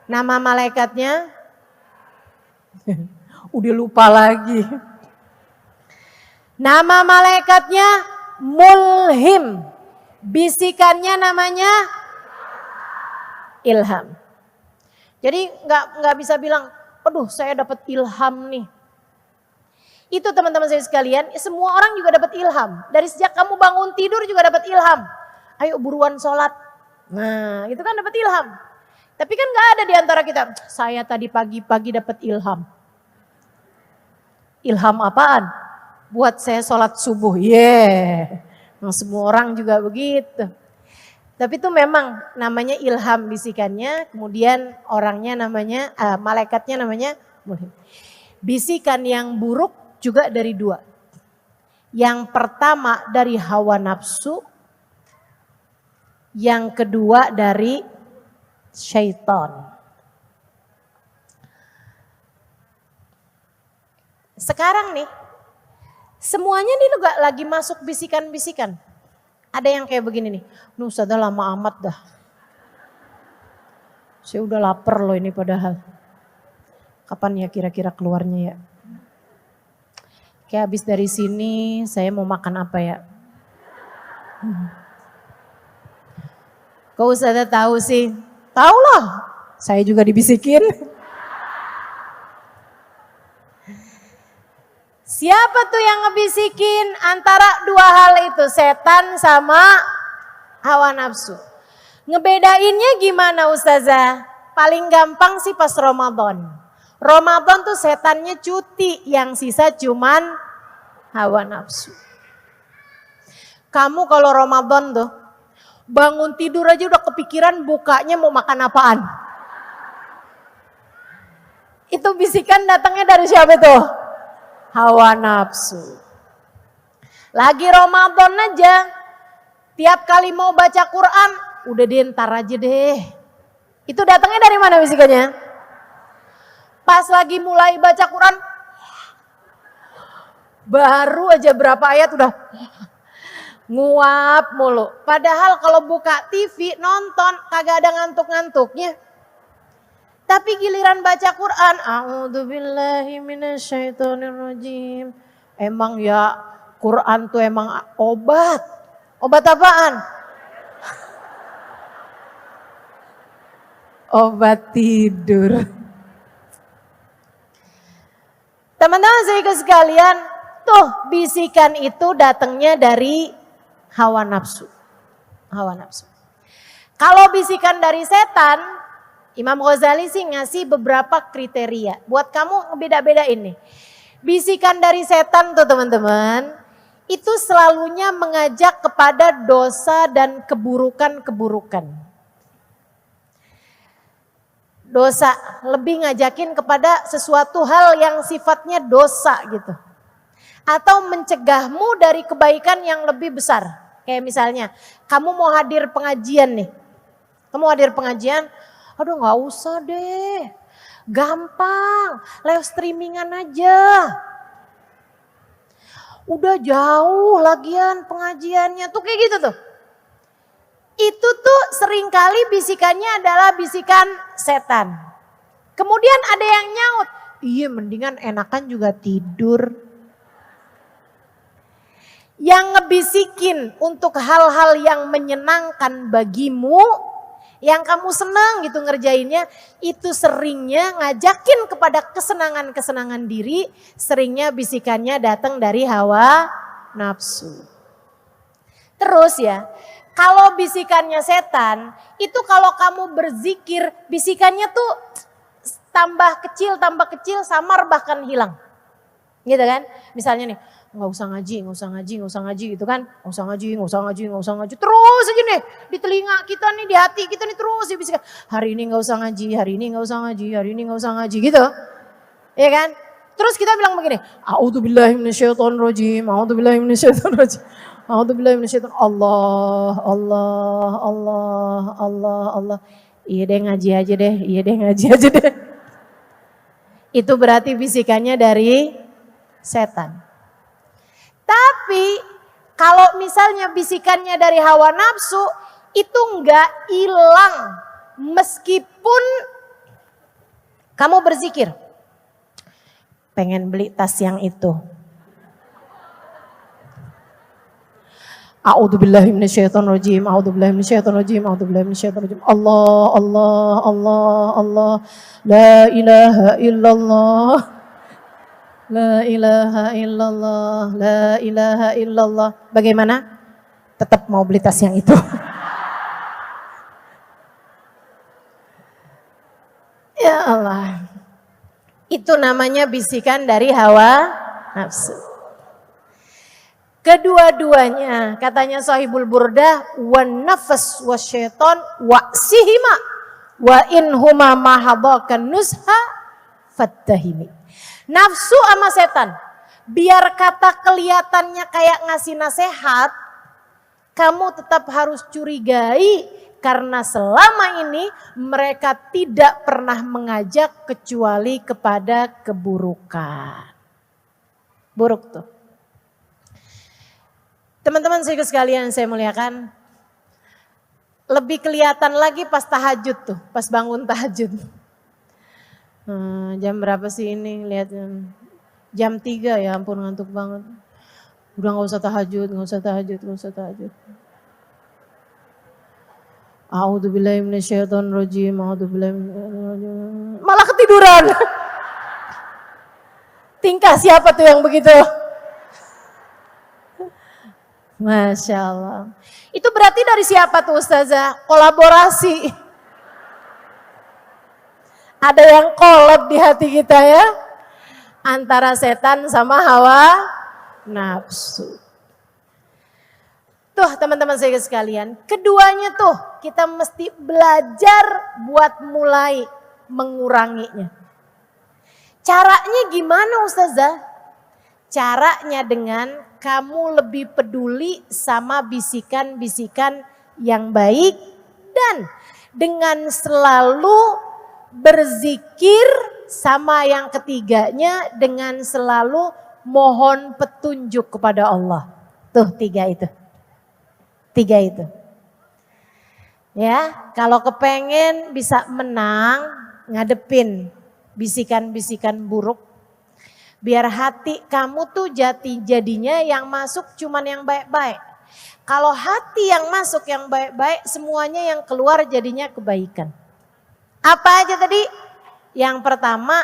Nama malaikatnya, udah lupa lagi. Nama malaikatnya mulhim, bisikannya namanya ilham. Jadi nggak bisa bilang, aduh saya dapat ilham nih. Itu teman-teman saya sekalian, semua orang juga dapat ilham. Dari sejak kamu bangun tidur juga dapat ilham. Ayo buruan sholat. Nah itu kan dapat ilham. Tapi kan gak ada di antara kita, saya tadi pagi-pagi dapat ilham. Ilham apaan? Buat saya sholat subuh. Nah, semua orang juga begitu. Tapi itu memang namanya ilham bisikannya, kemudian orangnya namanya, malaikatnya namanya mulhim. Bisikan yang buruk juga dari 2. Yang pertama dari hawa nafsu, yang kedua dari syaitan. Sekarang nih, semuanya nih juga lagi masuk bisikan-bisikan. Ada yang kayak begini nih, Ustazah lama amat dah. Saya udah lapar loh ini padahal. Kapan ya kira-kira keluarnya ya? Kayak habis dari sini saya mau makan apa ya? Kok Ustazah tahu sih? Tahu lah, saya juga dibisikin. Siapa tuh yang ngebisikin? Antara 2 hal itu, setan sama hawa nafsu. Ngebedainnya gimana Ustazah? Paling gampang sih pas Ramadan. Ramadan tuh setannya cuti, yang sisa cuman hawa nafsu. Kamu kalau Ramadan tuh bangun tidur aja udah kepikiran bukanya mau makan apaan. Itu bisikan datangnya dari siapa itu? Hawa nafsu. Lagi Ramadan aja, tiap kali mau baca Quran, udah deh ntar aja deh. Itu datangnya dari mana bisikannya? Pas lagi mulai baca Quran, baru aja berapa ayat udah nguap mulu. Padahal kalau buka TV nonton kagak ada ngantuk-ngantuknya. Tapi giliran baca Quran, a'udzubillahi minasyaitonirrajim. Emang ya Quran tuh emang obat. Obat apaan? Obat tidur. Teman-teman saya sekalian, tuh bisikan itu datangnya dari hawa nafsu. Hawa nafsu. Kalau bisikan dari setan, Imam Ghazali sih ngasih beberapa kriteria. Buat kamu beda-beda ini. Bisikan dari setan tuh teman-teman, itu selalunya mengajak kepada dosa dan keburukan-keburukan. Dosa, lebih ngajakin kepada sesuatu hal yang sifatnya dosa gitu. Atau mencegahmu dari kebaikan yang lebih besar. Kayak misalnya, kamu mau hadir pengajian nih. Kamu hadir pengajian, aduh gak usah deh, gampang, live streamingan aja. Udah jauh lagian pengajiannya, tuh kayak gitu tuh. Itu tuh seringkali bisikannya adalah bisikan setan. Kemudian ada yang nyaut, iya mendingan enakan juga tidur. Yang ngebisikin untuk hal-hal yang menyenangkan bagimu, yang kamu senang gitu ngerjainnya, itu seringnya ngajakin kepada kesenangan-kesenangan diri, seringnya bisikannya datang dari hawa nafsu. Terus ya, kalau bisikannya setan, itu kalau kamu berzikir, bisikannya tuh tambah kecil, samar bahkan hilang. Gitu kan? Misalnya nih, nggak usah ngaji gitu kan. Nggak usah ngaji. Terus aja nih di telinga kita nih, di hati kita nih terus dibisikan. Hari ini nggak usah ngaji, hari ini nggak usah ngaji gitu. Iya kan? Terus kita bilang begini, a'udzubillahi minasyaitonirrajim. Allah. Iya deh ngaji aja deh. Itu berarti bisikannya dari setan. Tapi kalau misalnya bisikannya dari hawa nafsu, itu enggak hilang meskipun kamu berzikir. Pengen beli tas yang itu. A'udzubillahi minasyaitonirrajim. Allah. La ilaha illallah. Bagaimana? Tetap mau beli tas yang itu. Ya Allah. Itu namanya bisikan dari hawa nafsu. Kedua-duanya katanya Sahibul Burdah, wan nafas wasyaiton wa'sihima wa in huma mahadhakan nusha fattahimi. Nafsu sama setan, biar kata kelihatannya kayak ngasih nasihat, kamu tetap harus curigai karena selama ini mereka tidak pernah mengajak kecuali kepada keburukan. Buruk tuh. Teman-teman sekalian saya muliakan, lebih kelihatan lagi pas tahajud tuh, pas bangun tahajud. Jam berapa sih ini? Lihat jam 3 ya ampun ngantuk banget. Udah gak usah tahajud. A'udzubillahi minasyaitonirrajim. Malah ketiduran. Tingkah siapa tuh yang begitu? Masya Allah. Itu berarti dari siapa tuh Ustazah? Kolaborasi. Ada yang kolab di hati kita ya. Antara setan sama hawa nafsu. Tuh teman-teman saya sekalian. Keduanya tuh kita mesti belajar buat mulai menguranginya. Caranya gimana Ustazah? Caranya dengan kamu lebih peduli sama bisikan-bisikan yang baik dan dengan selalu berzikir, sama yang ketiganya dengan selalu mohon petunjuk kepada Allah. Tuh tiga itu. Ya, kalau kepengen bisa menang ngadepin bisikan-bisikan buruk. Biar hati kamu tuh jadinya yang masuk cuman yang baik-baik. Kalau hati yang masuk yang baik-baik, semuanya yang keluar jadinya kebaikan. Apa aja tadi? Yang pertama,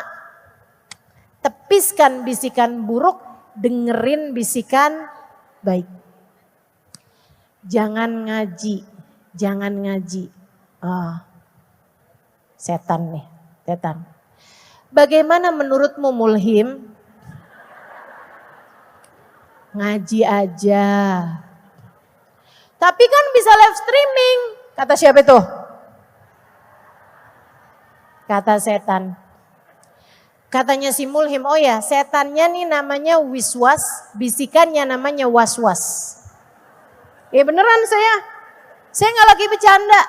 tepiskan bisikan buruk, dengerin bisikan baik. Jangan ngaji. Setan nih, setan. Bagaimana menurutmu Mulhim? Ngaji aja. Tapi kan bisa live streaming. Kata siapa itu? Kata setan. Katanya si Mulhim, oh ya setannya nih namanya wiswas, bisikannya namanya waswas. Ya beneran saya nggak lagi bercanda.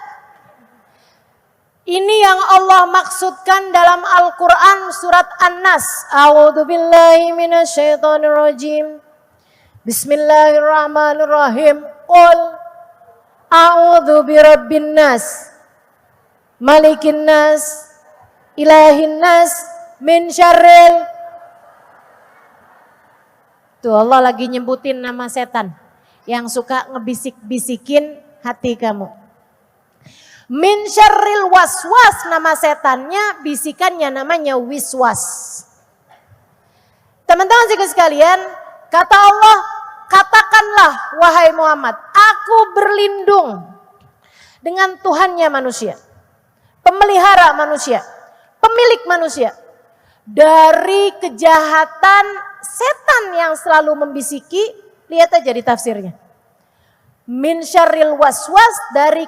Ini yang Allah maksudkan dalam Al-Quran surat An-Nas. A'udzubillahi minasyaitonirrajim. Bismillahirrahmanirrahim. Qul a'udzu birabbin nas, malikin nas, ilahin nas, min syarril. Tuh Allah lagi nyebutin nama setan yang suka ngebisik-bisikin hati kamu. Min syarril waswas nama setannya, bisikannya namanya wiswas. Teman-teman sekalian, kata Allah, katakanlah wahai Muhammad, aku berlindung dengan Tuhannya manusia, pemelihara manusia, pemilik manusia, dari kejahatan setan yang selalu membisiki. Lihat aja di tafsirnya. Min syarril waswas, dari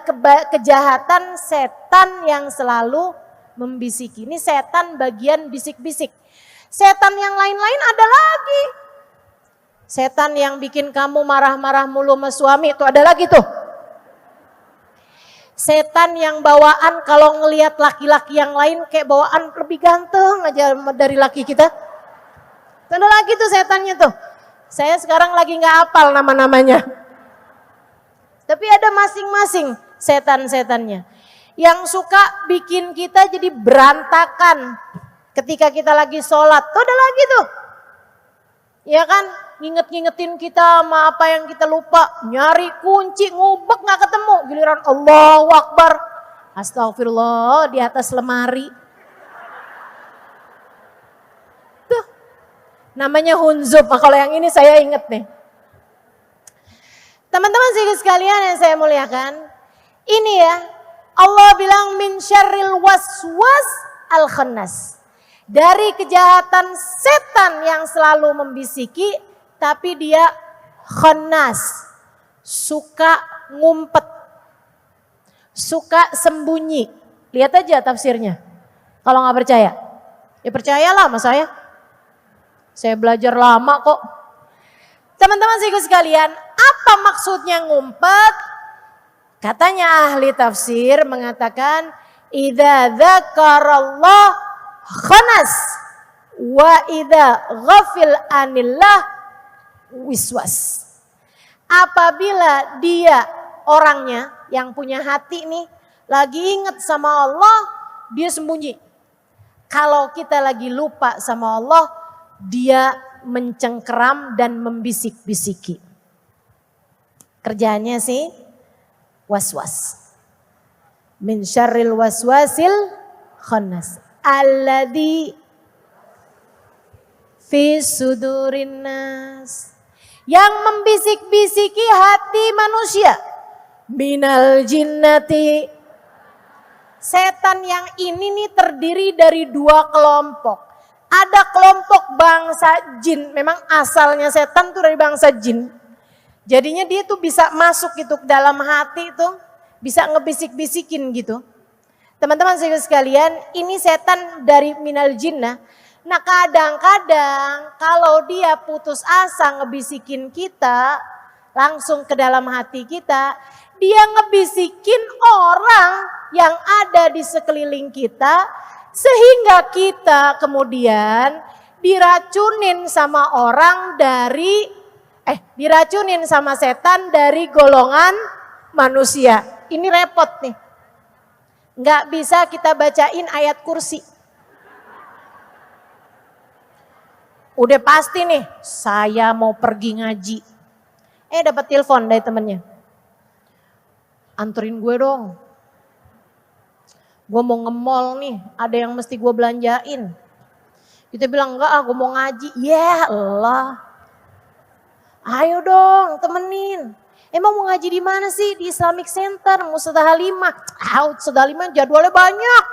kejahatan setan yang selalu membisiki. Ini setan bagian bisik-bisik. Setan yang lain-lain ada lagi. Setan yang bikin kamu marah-marah mulu sama suami itu ada lagi tuh. Setan yang bawaan kalau ngelihat laki-laki yang lain kayak bawaan lebih ganteng aja dari laki kita. Ada lagi tuh setannya tuh. Saya sekarang lagi nggak hafal nama-namanya. Tapi ada masing-masing setan-setannya. Yang suka bikin kita jadi berantakan ketika kita lagi sholat. Tuh ada lagi tuh. Ya kan? Ngingetin kita sama apa yang kita lupa. Nyari kunci, ngubek gak ketemu. Giliran Allahu Akbar. Astagfirullah di atas lemari. Tuh. Namanya hunzub. Nah, kalau yang ini saya inget nih. Teman-teman sekalian yang saya muliakan. Ini ya. Allah bilang min syarril waswas al-khannas. Dari kejahatan setan yang selalu membisiki. Tapi dia khannas, suka ngumpet, suka sembunyi. Lihat aja tafsirnya. Kalau nggak percaya, ya percayalah sama saya. Saya belajar lama kok. Teman-teman sekalian, apa maksudnya ngumpet? Katanya ahli tafsir mengatakan, idza dzakarallah khanas wa idza ghafil anillah wiswas. Apabila dia orangnya yang punya hati nih lagi ingat sama Allah, dia sembunyi. Kalau kita lagi lupa sama Allah, dia mencengkeram dan membisik-bisiki. Kerjanya sih waswas. Min syarril waswasil khannas alladzi fi sudurin nas, yang membisik-bisiki hati manusia. Minal jinnati. Setan yang ini nih terdiri dari dua kelompok. Ada kelompok bangsa jin. Memang asalnya setan tuh dari bangsa jin. Jadinya dia tuh bisa masuk gitu ke dalam hati tuh. Bisa ngebisik-bisikin gitu. Teman-teman sekalian, ini setan dari minal jinnah. Nah kadang-kadang kalau dia putus asa ngebisikin kita, langsung ke dalam hati kita, dia ngebisikin orang yang ada di sekeliling kita, sehingga kita kemudian diracunin sama orang diracunin sama setan dari golongan manusia. Ini repot nih. Nggak bisa kita bacain ayat kursi. Udah pasti nih, saya mau pergi ngaji. Dapat telepon dari temennya. Anterin gue dong. Gue mau nge-mall nih, ada yang mesti gue belanjain. Kita bilang enggak, gue mau ngaji. Ya Allah. Ayo dong, temenin. Emang mau ngaji di mana sih? Di Islamic Center, Mustafa Halimah. Mustafa Halimah jadwalnya banyak.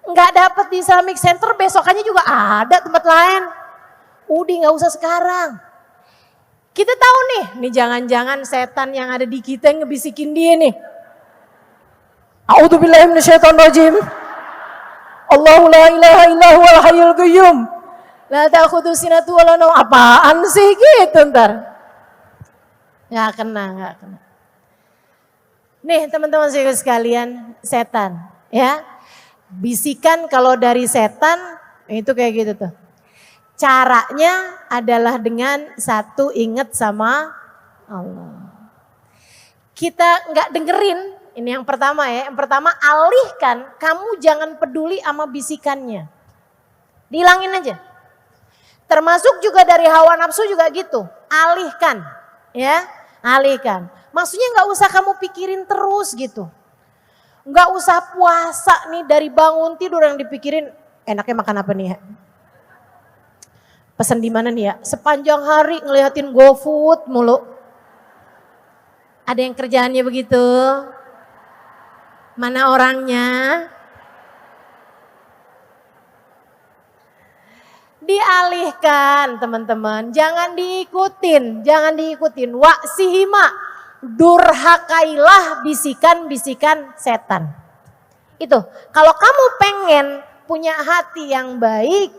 Enggak dapat di Islamic Center, besokannya juga ada tempat lain. Udah nggak usah sekarang. Kita tahu nih jangan-jangan setan yang ada di kita yang ngebisikin dia nih. A'udzubillahi minasyaitonirrajim. Allahu la ilaha illa huwal hayyul qayyum. La ta'khudhu sinatun wa la nawm. Apaan sih gitu ntar? Nggak kena. Nih teman-teman sekalian, setan ya. Bisikan kalau dari setan itu kayak gitu tuh. Caranya adalah dengan satu, ingat sama Allah. Kita nggak dengerin, ini yang pertama ya. Yang pertama alihkan, kamu jangan peduli sama bisikannya. Dihilangin aja. Termasuk juga dari hawa nafsu juga gitu. Alihkan, ya, alihkan. Maksudnya nggak usah kamu pikirin terus gitu. Nggak usah puasa nih dari bangun tidur yang dipikirin enaknya makan apa nih ya. Pesan di mana nih ya? Sepanjang hari ngeliatin GoFood mulu. Ada yang kerjaannya begitu? Mana orangnya? Dialihkan teman-teman, jangan diikutin. Waksihima, durhakailah bisikan-bisikan setan. Itu, kalau kamu pengen punya hati yang baik,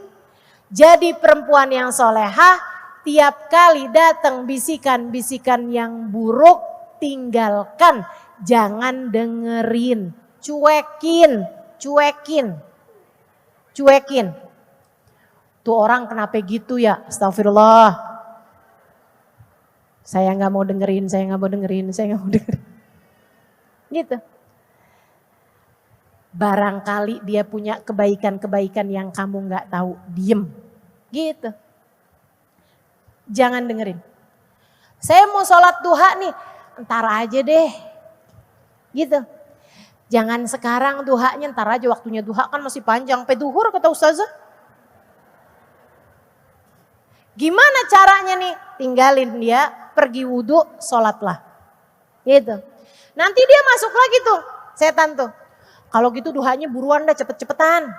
jadi perempuan yang solehah, tiap kali datang bisikan-bisikan yang buruk, tinggalkan, jangan dengerin, cuekin. Tuh orang kenapa gitu ya, astagfirullah. Saya nggak mau dengerin. Gitu. Barangkali dia punya kebaikan-kebaikan yang kamu nggak tahu, diem. Gitu. Jangan dengerin. Saya mau sholat duha nih, entar aja deh. Gitu. Jangan sekarang duhanya, entar aja, waktunya duha kan masih panjang. Sampai duhur kata ustazah. Gimana caranya nih? Tinggalin dia, pergi wudhu, sholatlah. Gitu. Nanti dia masuk lagi tuh, setan tuh. Kalau gitu duhanya buruan dah, cepet-cepetan.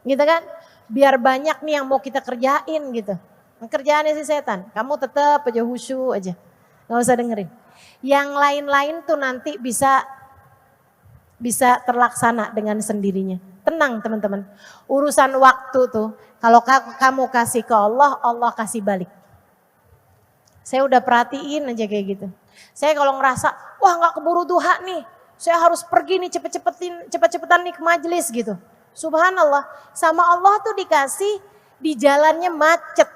Gitu kan? Biar banyak nih yang mau kita kerjain gitu. Kerjaannya si setan, kamu tetap aja khusyuk aja. Gak usah dengerin. Yang lain-lain tuh nanti bisa terlaksana dengan sendirinya. Tenang teman-teman. Urusan waktu tuh, kalau kamu kasih ke Allah, Allah kasih balik. Saya udah perhatiin aja kayak gitu. Saya kalau ngerasa, wah gak keburu duha nih. Saya harus pergi nih cepet-cepetan nih ke majelis gitu. Subhanallah, sama Allah tuh dikasih di jalannya macet.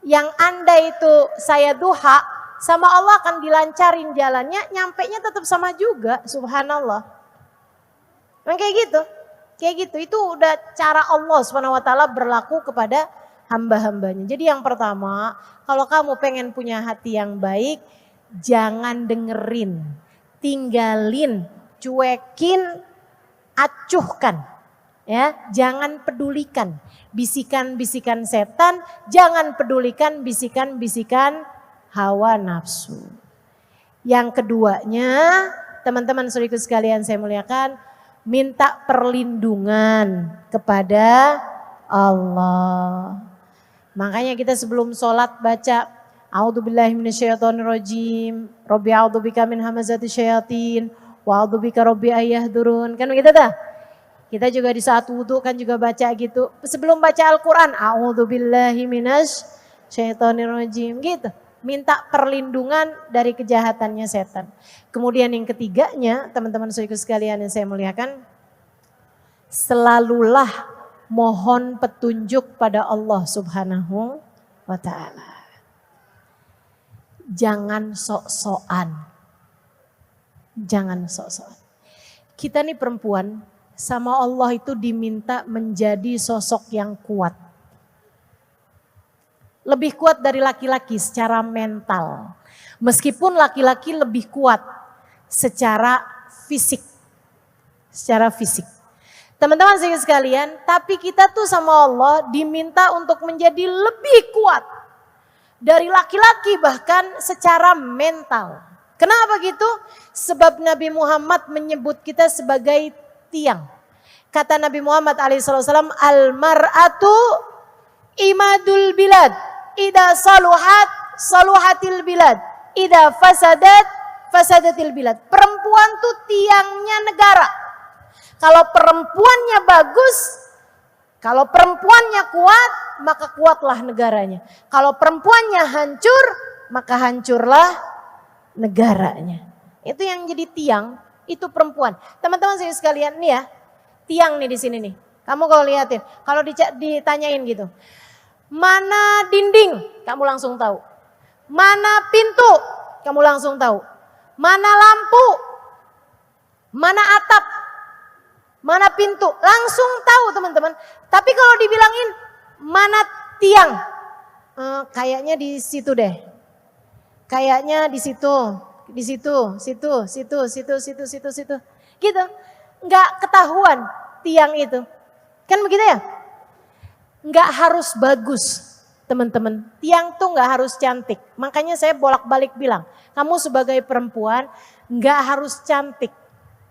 Yang andai itu saya duha, sama Allah akan dilancarin jalannya, nyampenya tetap sama juga, subhanallah. Kayak gitu, itu udah cara Allah SWT berlaku kepada hamba-hambanya. Jadi yang pertama, kalau kamu pengen punya hati yang baik, jangan dengerin, tinggalin, cuekin, acuhkan. Ya, jangan pedulikan bisikan-bisikan setan, jangan pedulikan bisikan-bisikan hawa nafsu. Yang keduanya, teman-teman saudaraku sekalian saya muliakan, minta perlindungan kepada Allah. Makanya kita sebelum sholat baca A'udzubillahi minasyaitonirrajim, Rabbi a'udzubika min hamazati syayatin, wa a'udzubika rabbi ayyahdurun. Kan begitu dah? Kita juga di saat wudhu kan juga baca gitu. Sebelum baca Al-Quran, a'udzubillahi minasyaitonirrajim gitu. Minta perlindungan dari kejahatannya setan. Kemudian yang ketiganya, teman-teman saudaraku sekalian yang saya muliakan, selalulah mohon petunjuk pada Allah Subhanahu wa ta'ala. Jangan sok-sokan. Jangan sok-sokan. Kita nih perempuan, sama Allah itu diminta menjadi sosok yang kuat. Lebih kuat dari laki-laki secara mental. Meskipun laki-laki lebih kuat secara fisik. Secara fisik. Teman-teman sekalian, tapi kita tuh sama Allah diminta untuk menjadi lebih kuat. Dari laki-laki bahkan secara mental. Kenapa gitu? Sebab Nabi Muhammad menyebut kita sebagai tiang. Kata Nabi Muhammad alaihissalam, al-mar'atu imadul bilad. Ida saluhat, saluhatil bilad. Ida fasadat, fasadatil bilad. Perempuan tuh tiangnya negara. Kalau perempuannya bagus, kalau perempuannya kuat, maka kuatlah negaranya. Kalau perempuannya hancur, maka hancurlah negaranya. Itu yang jadi tiang, itu perempuan. Teman-teman sekalian nih ya, tiang nih di sini nih. Kamu kalau lihatin, kalau ditanyain gitu. Mana dinding? Kamu langsung tahu. Mana pintu? Kamu langsung tahu. Mana lampu? Mana atap? Mana pintu? Langsung tahu teman-teman. Tapi kalau dibilangin mana tiang? Kayaknya di situ deh. Kayaknya di situ, di situ, situ. Gitu. Nggak ketahuan tiang itu. Kan begitu ya? Nggak harus bagus, teman-teman. Tiang tuh nggak harus cantik. Makanya saya bolak-balik bilang, kamu sebagai perempuan nggak harus cantik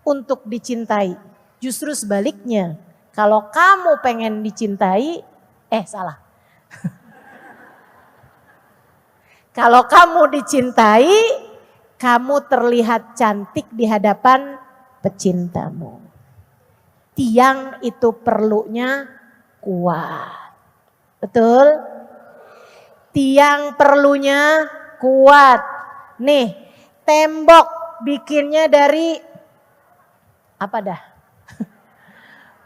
untuk dicintai. Justru sebaliknya, kalau kamu pengen dicintai, salah. Kalau kamu dicintai, kamu terlihat cantik di hadapan pecintamu. Tiang itu perlunya kuat. Betul? Tiang perlunya kuat. Nih, tembok bikinnya dari apa dah?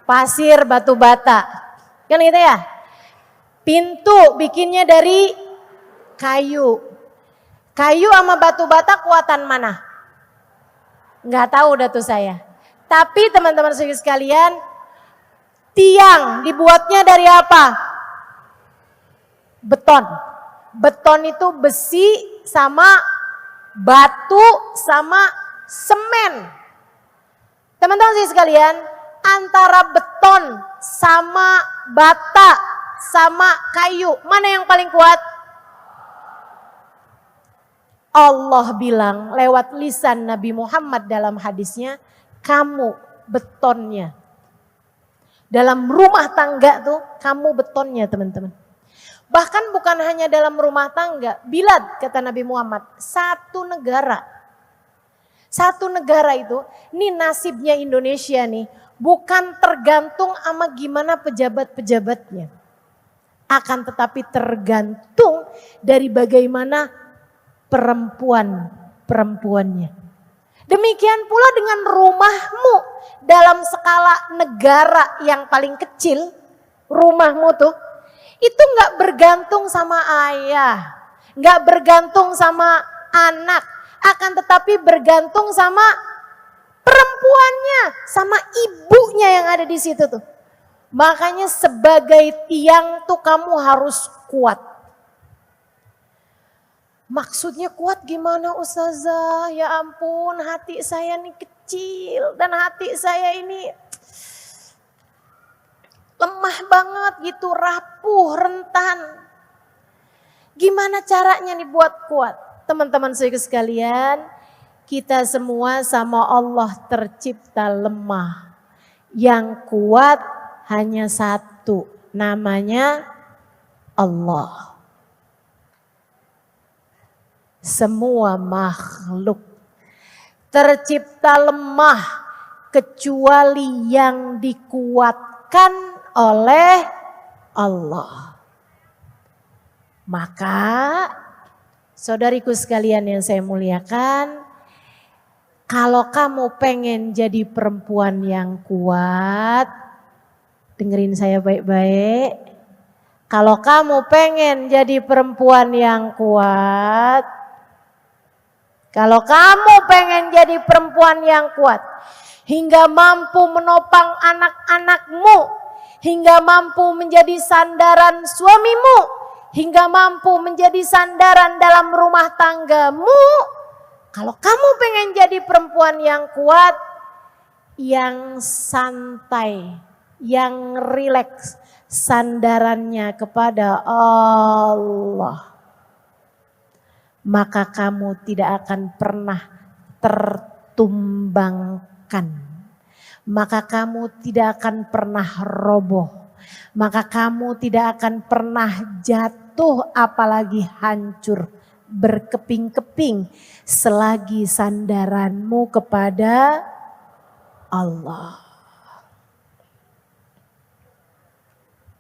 Pasir batu bata. Kan gitu ya? Pintu bikinnya dari kayu. Kayu sama batu bata kuatan mana? Nggak tahu dah tuh saya. Tapi teman-teman sekalian, tiang dibuatnya dari apa? Beton. Beton itu besi sama batu sama semen. Teman-teman sekalian, antara beton sama bata sama kayu, mana yang paling kuat? Allah bilang lewat lisan Nabi Muhammad dalam hadisnya, kamu betonnya. Dalam rumah tangga tuh kamu betonnya teman-teman. Bahkan bukan hanya dalam rumah tangga, bilad kata Nabi Muhammad, satu negara. Satu negara itu, ini nasibnya Indonesia nih, bukan tergantung sama gimana pejabat-pejabatnya. Akan tetapi tergantung dari bagaimana perempuannya. Demikian pula dengan rumahmu dalam skala negara yang paling kecil, rumahmu tuh, itu gak bergantung sama ayah, gak bergantung sama anak, akan tetapi bergantung sama perempuannya, sama ibunya yang ada di situ tuh. Makanya sebagai tiang tuh kamu harus kuat. Maksudnya kuat gimana Ustazah? Ya ampun, hati saya ini kecil dan hati saya ini lemah banget gitu, rapuh, rentan. Gimana caranya nih buat kuat? Teman-teman sekalian, kita semua sama Allah tercipta lemah. Yang kuat hanya satu, namanya Allah. Semua makhluk tercipta lemah, kecuali yang dikuatkan oleh Allah. Maka saudariku sekalian yang saya muliakan, kalau kamu pengen jadi perempuan yang kuat, dengerin saya baik-baik. Kalau kamu pengen jadi perempuan yang kuat, kalau kamu pengen jadi perempuan yang kuat, hingga mampu menopang anak-anakmu, hingga mampu menjadi sandaran suamimu, hingga mampu menjadi sandaran dalam rumah tanggamu, kalau kamu pengen jadi perempuan yang kuat, yang santai, yang rileks, sandarannya kepada Allah, maka kamu tidak akan pernah tertumbangkan. Maka kamu tidak akan pernah roboh. Maka kamu tidak akan pernah jatuh apalagi hancur berkeping-keping selagi sandaranmu kepada Allah.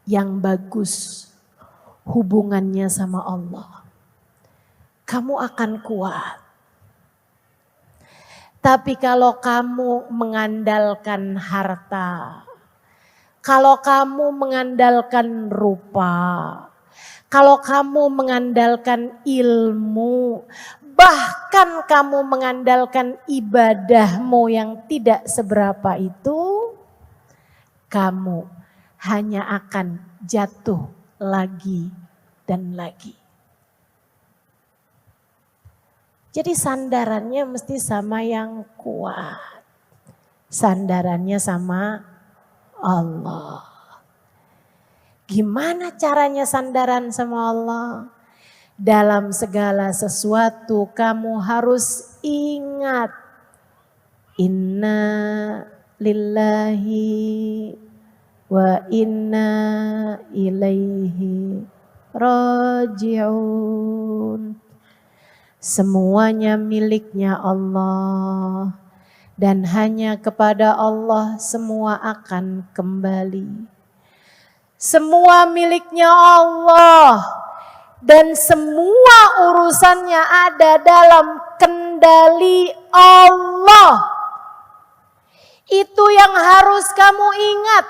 Yang bagus hubungannya sama Allah, kamu akan kuat. Tapi kalau kamu mengandalkan harta, kalau kamu mengandalkan rupa, kalau kamu mengandalkan ilmu, bahkan kamu mengandalkan ibadahmu yang tidak seberapa itu, kamu hanya akan jatuh lagi dan lagi. Jadi sandarannya mesti sama yang kuat. Sandarannya sama Allah. Gimana caranya sandaran sama Allah? Dalam segala sesuatu kamu harus ingat. Inna lillahi wa inna ilaihi raji'un. Semuanya miliknya Allah dan hanya kepada Allah semua akan kembali. Semua miliknya Allah dan semua urusannya ada dalam kendali Allah. Itu yang harus kamu ingat.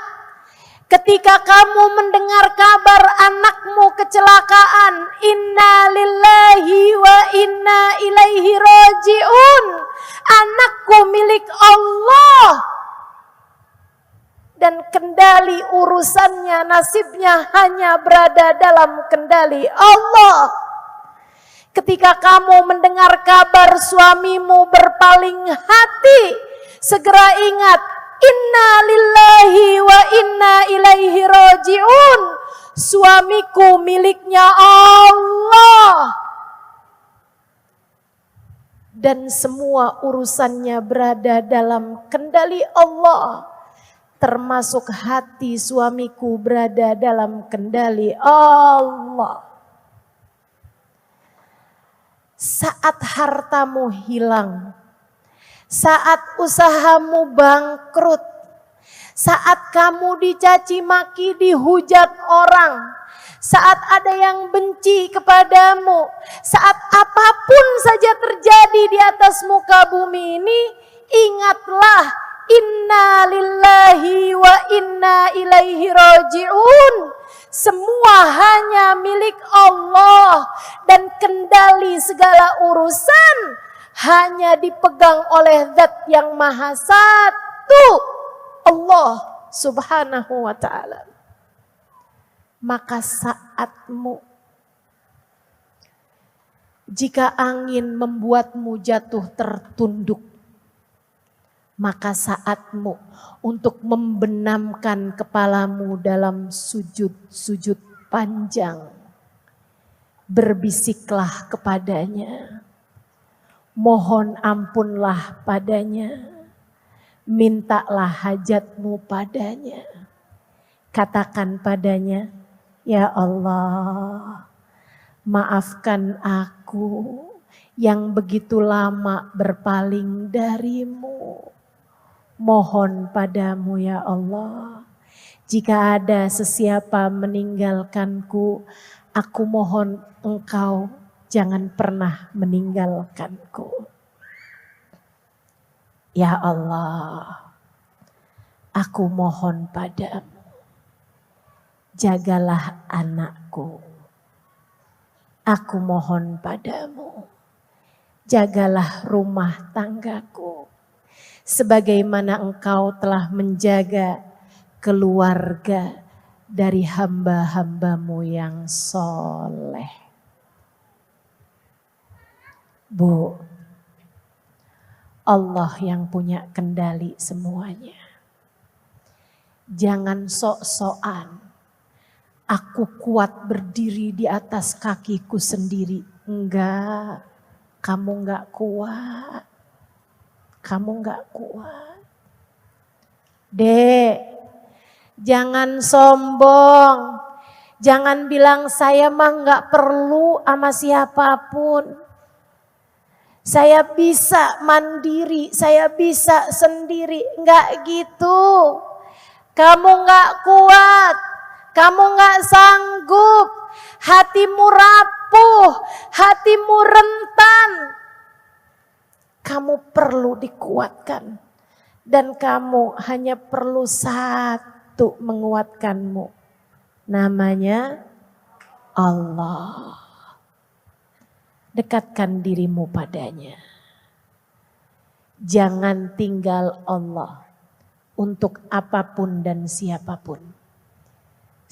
Ketika kamu mendengar kabar anakmu kecelakaan, inna lillahi wa inna ilaihi raji'un. Anakku milik Allah. Dan kendali urusannya, nasibnya hanya berada dalam kendali Allah. Ketika kamu mendengar kabar suamimu berpaling hati, segera ingat, inna lillahi wa inna ilaihi raji'un. Suamiku miliknya Allah. Dan semua urusannya berada dalam kendali Allah. Termasuk hati suamiku berada dalam kendali Allah. Saat hartamu hilang, saat usahamu bangkrut, saat kamu dicaci maki, dihujat orang, saat ada yang benci kepadamu, saat apapun saja terjadi di atas muka bumi ini, ingatlah inna lillahi wa inna ilaihi raji'un. Semua hanya milik Allah dan kendali segala urusan hanya dipegang oleh Zat yang Maha Satu, Allah Subhanahu wa ta'ala. Maka saatmu, jika angin membuatmu jatuh tertunduk, maka saatmu untuk membenamkan kepalamu dalam sujud-sujud panjang. Berbisiklah kepadanya. Mohon ampunlah padanya. Mintalah hajatmu padanya. Katakan padanya, ya Allah, maafkan aku yang begitu lama berpaling darimu. mohon padamu ya Allah. Jika ada sesiapa meninggalkanku, aku mohon Engkau jangan pernah meninggalkanku. Ya Allah, aku mohon padamu, jagalah anakku. Aku mohon padamu, jagalah rumah tanggaku. Sebagaimana Engkau telah menjaga keluarga dari hamba-hambamu yang soleh. Bu, Allah yang punya kendali semuanya. Jangan sok-sokan. Aku kuat berdiri di atas kakiku sendiri. Enggak, kamu enggak kuat. Kamu enggak kuat. Dek, jangan sombong. Jangan bilang saya mah enggak perlu sama siapapun. Saya bisa mandiri, saya bisa sendiri. Enggak gitu. Kamu enggak kuat. Kamu gak sanggup, hatimu rapuh, hatimu rentan. Kamu perlu dikuatkan. Dan kamu hanya perlu satu menguatkanmu. Namanya Allah. Dekatkan dirimu padanya. Jangan tinggal Allah untuk apapun dan siapapun.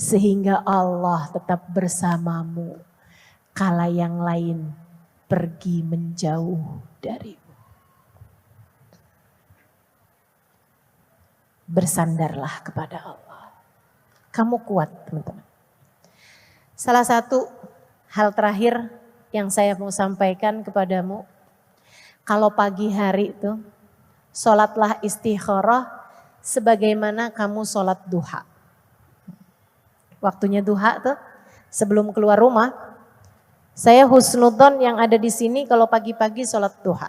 Sehingga Allah tetap bersamamu kala yang lain pergi menjauh darimu. Bersandarlah kepada Allah. Kamu kuat teman-teman. Salah satu hal terakhir yang saya mau sampaikan kepadamu. Kalau pagi hari itu sholatlah istikharah sebagaimana kamu sholat duha. Waktunya duha tuh sebelum keluar rumah. Saya husnudzon yang ada di sini kalau pagi-pagi sholat duha.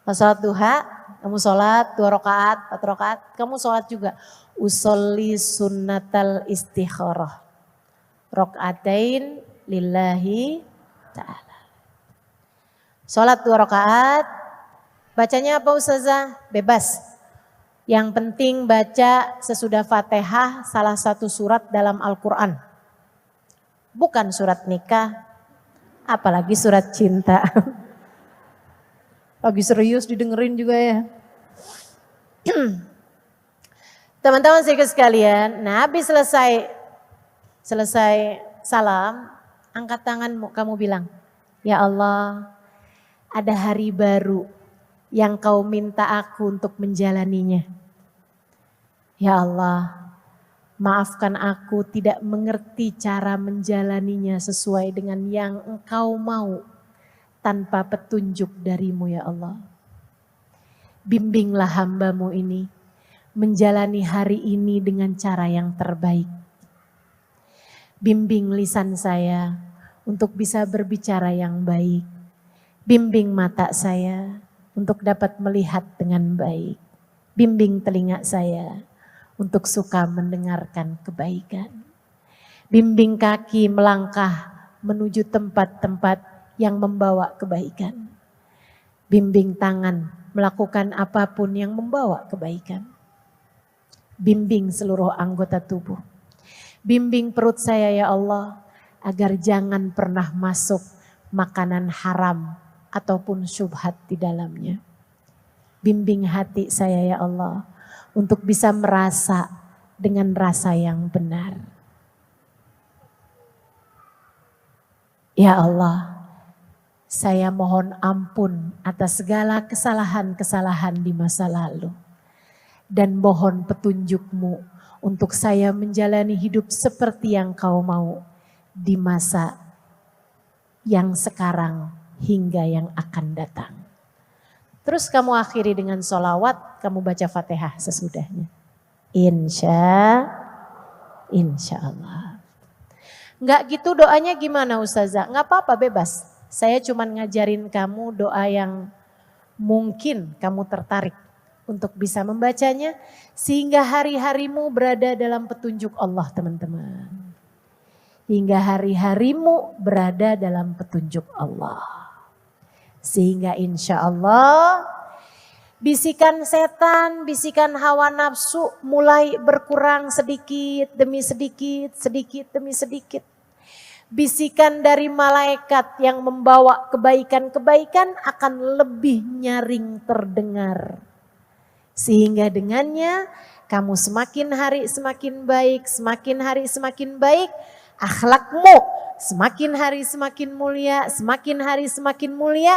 Kalau sholat duha, kamu sholat 2 rakaat, 4 rakaat, kamu sholat juga. Usolli sunnatal istikharah. Rakaatain lillahi ta'ala. Sholat 2 rakaat, bacanya apa Ustazah? Bebas. Yang penting baca sesudah Fatihah salah satu surat dalam Al-Quran. Bukan surat nikah, apalagi surat cinta. Lagi serius didengerin juga ya. Teman-teman sekalian, nah habis selesai salam, angkat tanganmu, kamu bilang, ya Allah, ada hari baru yang kau minta aku untuk menjalaninya. Ya Allah, maafkan aku tidak mengerti cara menjalaninya sesuai dengan yang Engkau mau tanpa petunjuk darimu ya Allah. Bimbinglah hamba-Mu ini menjalani hari ini dengan cara yang terbaik. Bimbing lisan saya untuk bisa berbicara yang baik. Bimbing mata saya untuk dapat melihat dengan baik. Bimbing telinga saya untuk suka mendengarkan kebaikan. Bimbing kaki melangkah menuju tempat-tempat yang membawa kebaikan. Bimbing tangan melakukan apapun yang membawa kebaikan. Bimbing seluruh anggota tubuh. Bimbing perut saya ya Allah agar jangan pernah masuk makanan haram ataupun syubhat di dalamnya. Bimbing hati saya ya Allah untuk bisa merasa dengan rasa yang benar. Ya Allah, saya mohon ampun atas segala kesalahan-kesalahan di masa lalu. Dan mohon petunjuk-Mu untuk saya menjalani hidup seperti yang Kau mau di masa yang sekarang hingga yang akan datang. Terus kamu akhiri dengan sholawat, kamu baca Fatihah sesudahnya. Insya Allah. Enggak gitu doanya gimana Ustazah? Enggak apa-apa bebas. Saya cuma ngajarin kamu doa yang mungkin kamu tertarik untuk bisa membacanya sehingga hari-harimu berada dalam petunjuk Allah, teman-teman. Hingga hari-harimu berada dalam petunjuk Allah. Sehingga insya Allah bisikan setan, bisikan hawa nafsu mulai berkurang sedikit demi sedikit, sedikit demi sedikit. Bisikan dari malaikat yang membawa kebaikan-kebaikan akan lebih nyaring terdengar. Sehingga dengannya kamu semakin hari semakin baik, semakin hari semakin baik. Akhlakmu semakin hari semakin mulia, semakin hari semakin mulia.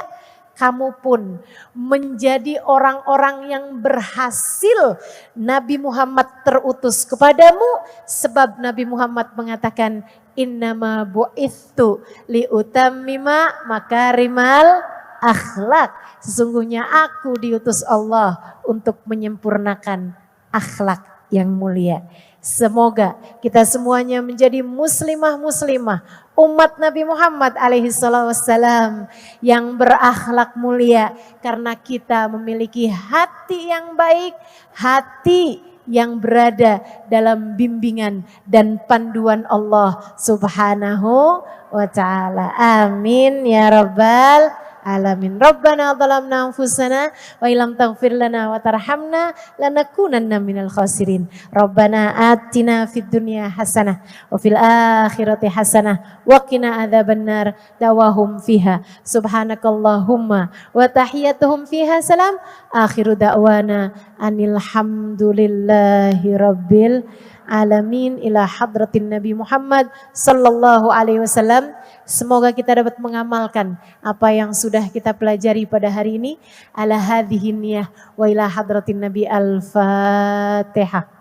Kamu pun menjadi orang-orang yang berhasil. Nabi Muhammad terutus kepadamu sebab Nabi Muhammad mengatakan innama bu'ithu liutammima makarimal akhlak. Sesungguhnya aku diutus Allah untuk menyempurnakan akhlak yang mulia. Semoga kita semuanya menjadi muslimah-muslimah umat Nabi Muhammad alaihi wassalam yang berakhlak mulia karena kita memiliki hati yang baik, hati yang berada dalam bimbingan dan panduan Allah Subhanahu wa taala. Amin ya rabbal alamin. Rabbana dhalamna anfusana wa illam taghfir lana wa tarhamna lanakunanna minal khasirin. Rabbana atina fid dunya hasanah wa fil akhirati hasanah wa qina adzabannar. Dawahum fiha subhanakallahumma wa tahiyyatuhum fiha salam. Akhiru da'wana anil hamdulillahi rabbil alamin. Ila hadratin Nabi Muhammad sallallahu alaihi wasallam. Semoga kita dapat mengamalkan apa yang sudah kita pelajari pada hari ini. Ala hadhihi niyah wa ila hadratin Nabi. Al-Fatihah.